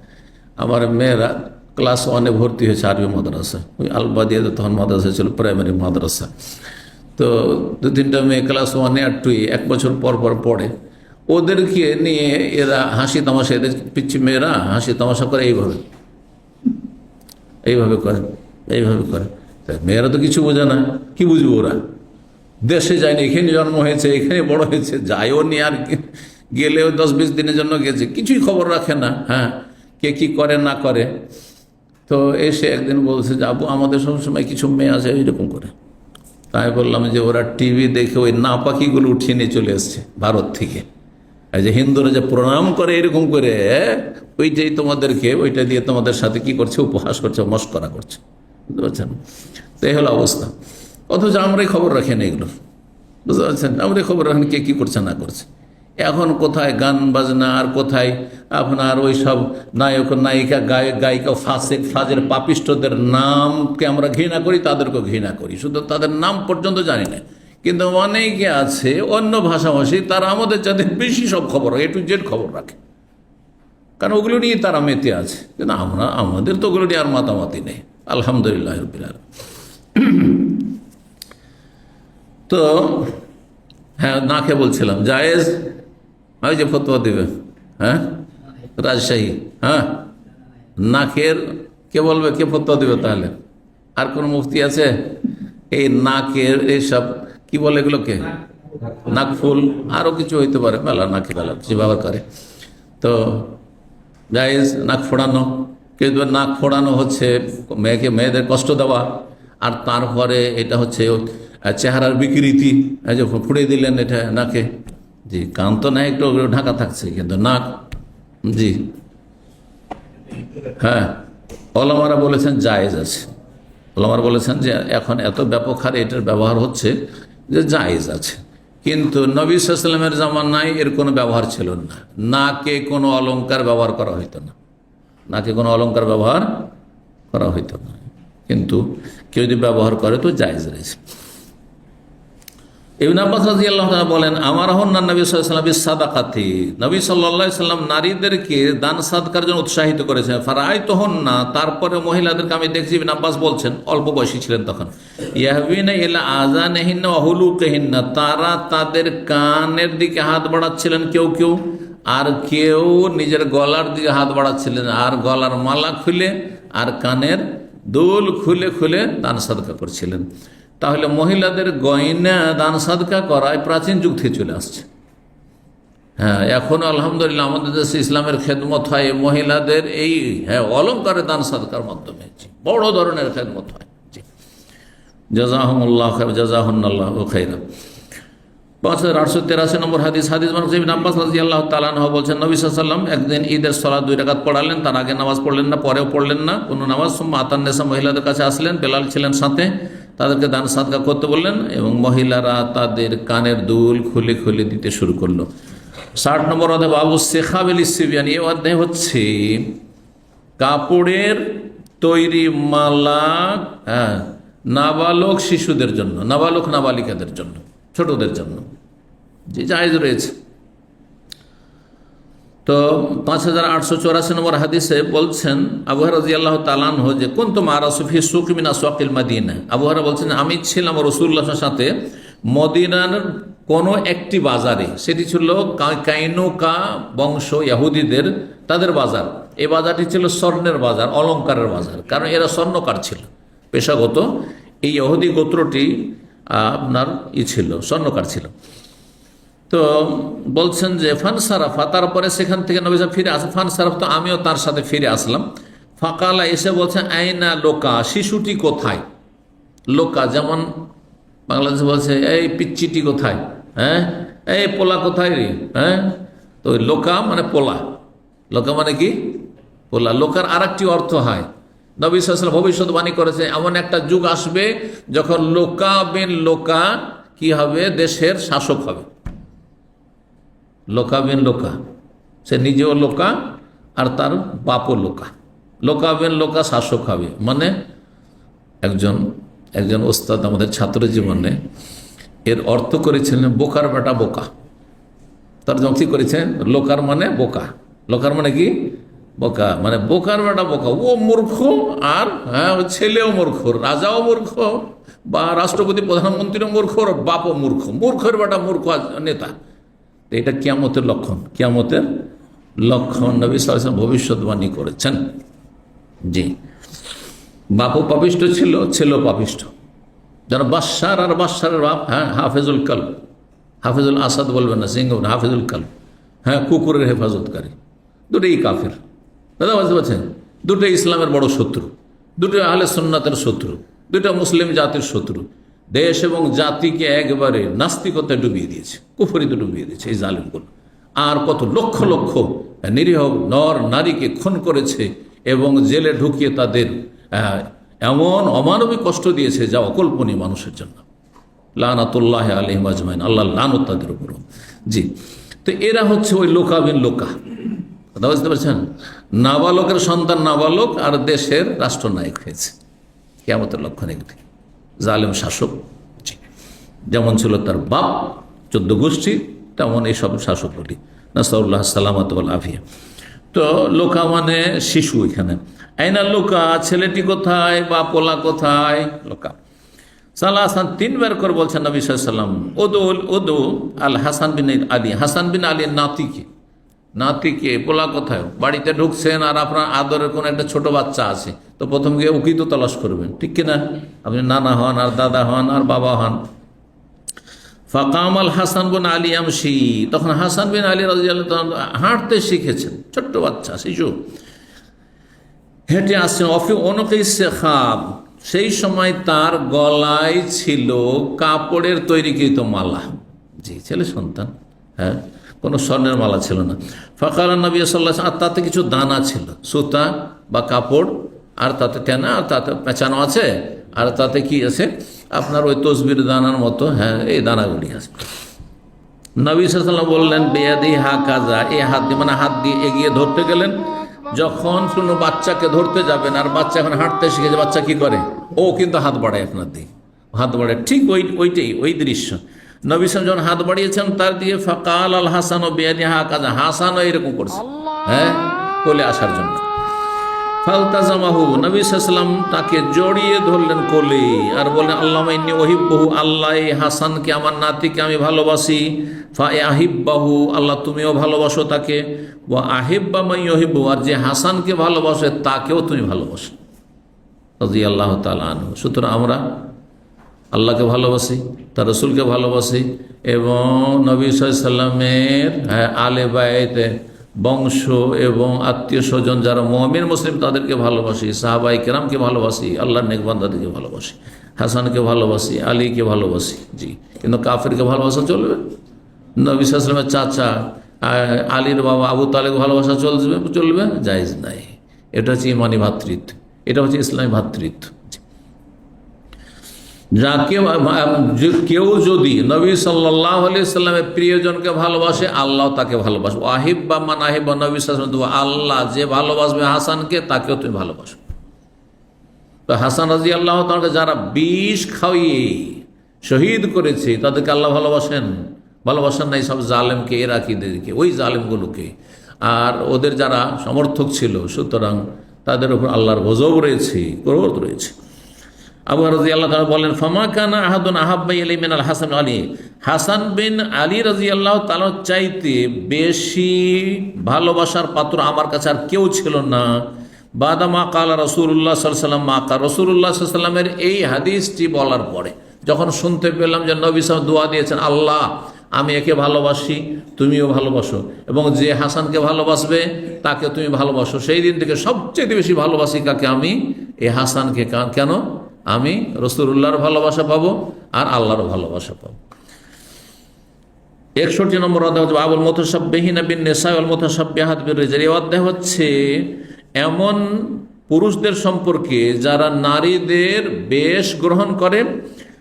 আমার মেয়েরা ক্লাস 1-এ ভর্তি হয়েছে আরবি মাদ্রাসা, ওই আলবাদিয়াতে তখন মাদ্রাসা ছিল, প্রাইমারি মাদ্রাসা। তো 2-3টা মেয়ে ক্লাস 1-এ আর 2-এ 1 বছর পর পর পড়ে। ওদেরকে নিয়ে এরা হাসি তামাশা, এদের পিচ্ছি মেয়েরা হাসি তামাশা করে এইভাবে করে। মেয়েরা তো কিছু বোঝে না, কি বুঝবো ওরা? দেশে যায়নি, এখানে জন্ম হয়েছে, এখানে বড় হয়েছে, যায়ও নি, আর গেলেও 10-20 দিনের জন্য গেছে, কিছুই খবর রাখে না। হ্যাঁ, কে কি করে না করে। তো এসে একদিন বলছে যে আবু, আমাদের সবসময় কিছু মেয়ে আছে এইরকম করে। তাই বললাম যে ওরা টিভি দেখে ওই নাপাকিগুলো উঠিয়ে নিয়ে চলে এসছে ভারত থেকে। এই যে হিন্দুরা যে প্রণাম করে এরকম করে, ওইটাই তোমাদেরকে, ওইটা দিয়ে তোমাদের সাথে কি করছে, উপহাস করছে, মস্করা করছে। বুঝতে পারছেন? তো এই হলো অবস্থা। অথচ আমরাই খবর রাখি না এগুলো। বুঝতে পারছেন? আমরাই খবর রাখেন কে কী করছে না করছে। এখন কোথায় গান বাজনা, আর কোথায় আপনার ওই সব নায়ক নায়িকা, গায়ক গায়িকা, ফাজের পাপিষ্টদের নামকে আমরা ঘৃণা করি, তাদেরকেও ঘৃণা করি, শুধু তাদের নাম পর্যন্ত জানি না। কিন্তু অনেকে আছে অন্য ভাষাভাষী, তারা আমাদের যাদের বেশি সব খবর, A to Z খবর রাখে, কারণ ওগুলো নিয়ে তারা মেতে আছে। কিন্তু আমাদের তো ওগুলো নিয়ে আর মাতামাতি নেই, আলহামদুলিল্লাহ রাব্বিল আলামিন। তো হ্যাঁ, নাকে বলছিলাম জায়েজ, ওই যে ফতোয়া দেবে, হ্যাঁ, রাজশাহী, হ্যাঁ, নাকের কে বলবে, কে ফতোয়া দেবে তাহলে? আর কোন মুফতি আছে? এই নাকের এইসব কি বলে এগুলোকে, নাকফুল, আরো কিছু হইতে পারে, মেলা নাকের আলাপ যে ব্যবহার করে। তো জায়েজ নাক ফোড়ানো, কিন্তু নাক ফোড়ানো হচ্ছে মেয়েদের কষ্ট দেওয়া, আর তারপরে এটা হচ্ছে চেহারার বিকৃতি। যে ফুড়ে দিলেন এটা নাকে, জি, কান তো না, একটু ঢাকা থাকছে, কিন্তু নাক, জি হ্যাঁ, ওলামারা বলেছেন জায়েজ আছে। ওলামারা বলেছেন যে এখন এত ব্যাপক হারে এটার ব্যবহার হচ্ছে যে জায়েজ আছে। কিন্তু নবী সাল্লাল্লাহু আলাইহি ওয়াসাল্লামের জামানায় এর কোনো ব্যবহার ছিল না। নাকে কোনো অলংকার ব্যবহার করা হইতো না, নাকে কোনো অলংকার ব্যবহার করা হইতো না। কিন্তু কেউ যদি ব্যবহার করে তো জায়েজ রয়েছে। ইবনে আব্বাস রাদিয়াল্লাহু তাআলা বলেন, আমার হন্না নবী সাল্লাল্লাহু আলাইহি ওয়াসাল্লাম বিসাদাকাতি, নবী সাল্লাল্লাহু আলাইহি ওয়াসাল্লাম নারীদেরকে দান সাদকার জন্য উৎসাহিত করেছেন। ফারাআইতুহুন্না, তারপরে মহিলাদেরকে আমি দেখছি, ইবনে আব্বাস বলছেন, অল্প বয়সী ছিলেন তখন, ইয়াহবিনা ইলা আযানিহিন্না ওয়া হুলুকিহিন্না, তারা তাদের কানের দিকে হাত বাড়াচ্ছিলেন কেউ কেউ, আর কেউ নিজের গলার দিকে হাত বাড়াচ্ছিলেন, আর গলার মালা খুলে আর কানের দুল খুলে খুলে দান সাদকা করছিলেন। তাহলে মহিলাদের গয়না দান সাদকা করায় প্রাচীন যুগ থেকে চলে আসছে। হ্যাঁ, এখন আলহামদুলিল্লাহ আমাদের দেশে ইসলামের খেদমত হয় মহিলাদের এই অলংকারের দান সাদকার মাধ্যমে, বড় ধরনের খেদমত হয়। জাযাহুমুল্লাহ জাযাহুন্নাল্লাহু খাইরা। 5883 নম্বর হাদিস ইবনে আব্বাস রাদিয়াল্লাহু তাআলা আনহু বলছেন, নবী সাল্লাল্লাহু আলাইহি ওয়াসাল্লাম একদিন ঈদের সালাত 2 রাকাত পড়ালেন, তার আগে নামাজ পড়লেন না, পরেও পড়লেন না কোনো নামাজ। সুম্মা আতান নিসা, মহিলাদের কাছে আসলেন, বেলাল ছিলেন সাথে, তাদেরকে দান সাদকা করতে বললেন, এবং মহিলারা তাদের কানের দুল খুলে খুলে দিতে শুরু করলো। 60 নম্বর অধ্যায় বাবু সেখাবিল সিবিয়ান, এই অধ্যায় হচ্ছে কাপড়ের তৈরি মালা, নাবালক শিশুদের জন্য, নাবালক নাবালিকাদের জন্য, ছোটদের জন্য, যে জায়েজ রয়েছে। তো 5884 নম্বর হাদিসে বলছেন আবু হুরায়রা রাদিয়াল্লাহু তাআলা আনহু যে, কুনতু মা রাসূলি ফি সুক মিন আসওয়াকিল মাদিনা, আবু হুরায়রা বলছেন আমি ছিলাম রাসূলুল্লাহর সাথে মদিনার কোনো একটি বাজারে, সেটি ছিল কাইনুকা বংশ ইহুদিদের, তাদের বাজার। এই বাজারটি ছিল স্বর্ণের বাজার, অলংকারের বাজার, কারণ এরা স্বর্ণকার ছিল পেশাগত। এই ইহুদি গোত্রটি আপনার ছিল, স্বর্ণকার ছিল। তো বলছেন যে ফানসারাফা, তারপরে সেখান থেকে নবী সাল্লাল্লাহু আলাইহি ওয়াসাল্লাম ফিরে আসে। ফানসারাফ, তো আমিও তার সাথে ফিরে আসলাম। ফাকালা, এসে বলছেন, আইনা লোকা, শিশুটি কোথায়? লোকা যেমন বাংলাদেশে বলছে এই পিচ্চিটি কোথায়, হ্যাঁ, এই পোলা কোথায় রে, হ্যাঁ। তো লোকা মানে পোলা, লোকা মানে কি পোলা। লোকার আর একটি অর্থ হয়, নবী সাল্লাল্লাহু আলাইহি ওয়াসাল্লাম ভবিষ্যৎবাণী করেছে, এমন একটা যুগ আসবে যখন লোকা বিন লোকা কি হবে, দেশের শাসক হবে। লোকাবেন লোকা, সে নিজেও লোকা আর তার বাপও লোকা। লোকাবেন লোকা শাসক হবে, মানে একজন ওস্তাদ আমাদের ছাত্র জীবনে এর অর্থ করেছিলেন বোকার বেটা বোকা। তার যুক্তি করেছেন লোকার মানে বোকা, লোকার মানে কি বোকা, মানে বোকার বেটা বোকা, ও মূর্খ আর ছেলেও মূর্খ, রাজাও মূর্খ বা রাষ্ট্রপতি প্রধানমন্ত্রীও মূর্খ, বাপও মূর্খ, মূর্খের বেটা মূর্খ নেতা। এটা কিয়ামতের লক্ষণ, কিয়ামতের লক্ষণ নবী সাল্লাল্লাহু আলাইহি ওয়াসাল্লাম ভবিষ্যৎবাণী করেছেন। জি, বাপও পাপিষ্ঠ ছিল, ছেলেও পাপিষ্ঠ। যেন বাশার আর বাশারের বাপ, হাফেজুল কালব, হাফেজুল আসাদ বলবেন না, সিংহ হাফেজুল কালব, কুকুরের হেফাজতকারী, দুটোই কাফের। দাদা বুঝতে পারছেন, দুটোই ইসলামের বড় শত্রু, দুটো আহলে সুন্নাতের শত্রু, দুটো মুসলিম জাতির শত্রু। দেশ এবং জাতিকে একবারে নাস্তিকতায় ডুবিয়ে দিয়েছে, কুফরিতে ডুবিয়ে দিয়েছে এই জালিমগুলো। আর কত লক্ষ লক্ষ নিরীহ নর নারীকে খুন করেছে এবং জেলে ঢুকিয়ে তাদের এমন অমানবিক কষ্ট দিয়েছে যা অকল্পনীয় মানুষের জন্য। লানাতুল্লাহ আলাইহিম আজমাইন, আল্লাহ লানত তাদের উপর। জি, তো এরা হচ্ছে ওই লোকাবিন লোকা, কথা বুঝতে পারছেন? নাবালকের সন্তান নাবালক আর দেশের রাষ্ট্রনায়ক হয়েছে, কিয়ামতের লক্ষণ এগুলি। জালেম শাসক, যেমন ছিল তার বাপ 14 গোষ্ঠী, তেমন এইসব শাসকগুলি। নাসাউল্লাহ সালামাত ওয়াল আফিয়া। তো লোকা মানে শিশু, এখানে আইনা লোকা, ছেলেটি কোথায় বা পোলা কোথায়? লোকা সালাসান 3 বার করে বলছেন নবী সাল্লাল্লাহু আলাইহি ওয়াসাল্লাম, ওদু আল হাসান বিন আলী, হাসান বিন আলীর নাতিকে পোলা কোথায়? বাড়িতে ঢুকছেন আর আপনার আদরের কোনো একটা ছোট বাচ্চা আছে, তো প্রথম গিয়ে উকি তো তলাশ করবেন, ঠিক কিনা? আপনি নানা হন আর দাদা হন আর বাবা হন। ফাকাম আল হাসান বিন আলী আমশি, তখন হাসান বিন আলী রাদিয়াল্লাহু তাআলা হাঁটতে শিখেছেন, ছোট্ট বাচ্চা শিশু, হেঁটে আসছেন। অফি অনকেই শেখাব, সেই সময় তার গলায় ছিল কাপড়ের তৈরিকৃত মালা। জি, ছেলে সন্তান, কোনো স্বর্ণের মালা ছিল না। ফাকাল নবী সাল্লাল্লাহু আলাইহি ওয়াসাল্লাম, আর তাতে কিছু দানা ছিল, সুতা বা কাপড়, আর তাতে টেনা, আর তাতে পেঁচানো আছে, আর তাতে কি আছে আপনার ওই তসবির দানার মতো, এই দানাগুলি আছে। নবী সাল্লাল্লাহু আলাইহি ওয়াসাল্লাম বললেন বেয়াদি হাকাজা, এই হাত দিয়ে, মানে হাত দিয়ে এগিয়ে ধরতে গেলেন। যখন কোনো বাচ্চাকে ধরতে যাবেন আর বাচ্চা এখন হাঁটতে শিখেছে, বাচ্চা কি করে? ও কিন্তু হাত বাড়ায় আপনার দিকে, হাত বাড়ায়, ঠিক ওই দৃশ্য। নবী সাল্লাল্লাহু আলাইহি ওয়াসাল্লাম যখন হাত বাড়িয়েছেন তার দিকে, ফাকাল আল হাসান ও বেয়াদি হাকাজা, হাসানও এরকম করছে, কোলে আসার জন্য। ফালতাজামাহু, নবী সাল্লাল্লাহু আলাইহি ওয়াসাল্লাম তাকে জড়িয়ে ধরলেন কোলে আর বললেন, আল্লাহুম্মা ইন্নী উহিব্বুহু, আল্লাহ এই হাসানকে, আমার নাতিকে আমি ভালোবাসি। ফা আহিব্বাহু, আল্লাহ তুমিও ভালোবাসো তাকে। ওয়া আহিব্বা মান ইউহিব্বু, আর যে হাসানকে ভালোবাসে তাকেও তুমি ভালোবাসো। রাদিয়াল্লাহু তাআলা আনহু। সুতরাং আমরা আল্লাহকে ভালোবাসি, তার রাসূলকে ভালোবাসি, এবং নবী সাল্লাল্লাহু আলাইহি ওয়াসাল্লামের আলে বায়তে, বংশ এবং আত্মীয় স্বজন যারা মুমিন মুসলিম তাদেরকে ভালোবাসি, সাহাবায়ে কেরামকে ভালোবাসি, আল্লাহর নেক বান্দাদেরকে ভালোবাসি, হাসানকে ভালোবাসি, আলীকে ভালোবাসি। জি, কিন্তু কাফেরকে ভালোবাসা চলবে? নবী সাল্লাল্লাহু আলাইহি ওয়াসাল্লামের চাচা আলীর বাবা আবু তালেব ভালোবাসা চলবে? জায়েজ নাই। এটা হচ্ছে ইমানি ভ্রাতৃত্ব, এটা হচ্ছে ইসলামী ভ্রাতৃত্ব। কেউ যদি নবী সাল্লাল্লাহু আলাইহি ওয়াসাল্লামের প্রিয়জনকে ভালোবাসে, আল্লাহ তাকে ভালোবাসে। আহিব্বা মান আহিব্বা, নবী সাল্লাল্লাহু আলাইহি ওয়াসাল্লাম, আল্লাহ যে ভালোবাসবে হাসানকে তাকেও তুমি ভালোবাসো। তো হাসান রাদিয়াল্লাহু তাআলা যারা বিষ খাইয়ে শহীদ করেছে তাদেরকে আল্লাহ ভালোবাসেন নাই? সব জালেমকে, ইরাকিদেরকে, ওই জালেমগুলোকে, আর ওদের যারা সমর্থক ছিল। সুতরাং তাদের উপর আল্লাহর গজব রয়েছে, ক্রোধ রয়েছে। আবু রাদিয়াল্লাহু তাআলা বলেন, ফামা কানা আহাদুন আহাব্বা ইলাইহি মিনাল হাসান আলী, হাসান বিন আলী রাদিয়াল্লাহু তাআলা চাইতে বেশি ভালোবাসার পাত্র আমার কাছে আর কেউ ছিল না। বাদা মা কালা রাসূলুল্লাহ সাল্লাল্লাহু আলাইহি ওয়াসাল্লাম, মা কা রাসূলুল্লাহ সাল্লাল্লাহু আলাইহি ওয়াসাল্লামের এই হাদিসটি বলার পরে, যখন শুনতে পেলাম যে নবী সাল্লাল্লাহু আলাইহি ওয়াসাল্লাম দোয়া দিয়েছেন, আল্লাহ আমি একে ভালোবাসি, তুমিও ভালোবাসো, এবং যে হাসানকে ভালোবাসবে তাকে তুমি ভালোবাসো, সেই দিন থেকে সবচেয়ে বেশি ভালোবাসি কাকে? আমি এই হাসানকে। কেন? আমি রাসূলুল্লাহর ভালোবাসা পাবো আর আল্লাহর ভালোবাসা পাবো। 61 নম্বর অধ্যায় হচ্ছে বাবুল মুতাশাব্বিহিনা বিন নিসা ওয়াল মুতাশাব্বিহাত বির রিজাল। এই অধ্যায় হচ্ছে এমন পুরুষদের সম্পর্কে যারা নারীদের বেশ গ্রহণ করে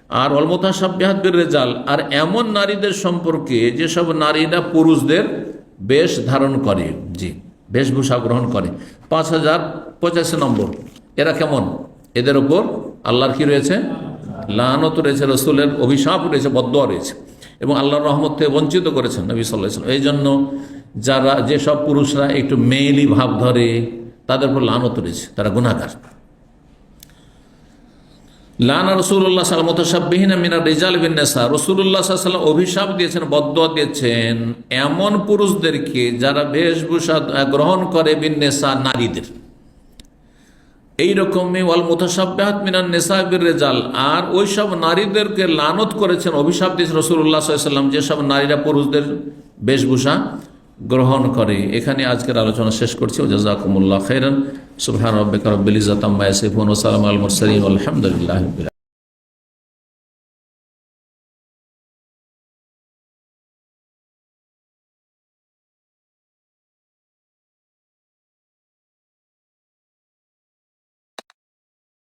আর ওয়াল মুতাশাব্বিহাত বির-রিজাল, আর এমন নারীদের সম্পর্কে যেসব নারীরা পুরুষদের বেশ ধারণ করে, জি বেশভূষা গ্রহণ করে। 5085 নম্বর, এরা কেমন? এদের ওপর আল্লাহর কি রয়েছে? লানত রয়েছে, রসুলের অভিশাপ রয়েছে, বদদোয়া রয়েছে, এবং আল্লাহর রহমত থেকে বঞ্চিত করেছেন নবী সাল্লাল্লাহু আলাইহি ওয়াসাল্লাম। এই জন্য যেসব পুরুষরা একটু মেয়েলি ভাব ধরে তাদের উপর লানত রয়েছে, তারা গুনাহগার। লানা রাসূলুল্লাহ সাল্লাল্লাহু আলাইহি মুতাশাব্বিহিনা মিনার রিজাল বিন নিসা, রাসূলুল্লাহ সাল্লাল্লাহু আলাইহি ওয়াসাল্লাম অভিশাপ দিয়েছেন, বদদোয়া দিয়েছেন এমন পুরুষদেরকে যারা বেশভূষা গ্রহণ করে বিন নিসা, নারীদের। এইরকমই ওয়াল মুতাশাব্বিহাত মিনান নিসা বির রিজাল, আর ওইসব নারীদেরকে লানত করেছেন, অভিশাপ দিয়েছেন রাসূলুল্লাহ সাল্লাল্লাহু আলাইহি ওয়াসাল্লাম যেসব নারীরা পুরুষদের বেশভূষা গ্রহণ করে। এখানে আজকের আলোচনা শেষ করছি। জাযাকুমুল্লাহ খাইরান। সুবহান রাব্বিকা রাব্বিল ইজ্জাতি আম্মা ইয়াসিফুন ওয়া সালামুন আলাল মুরসালিন ওয়া আলহামদুলিল্লাহি রাব্বিল আলামিন।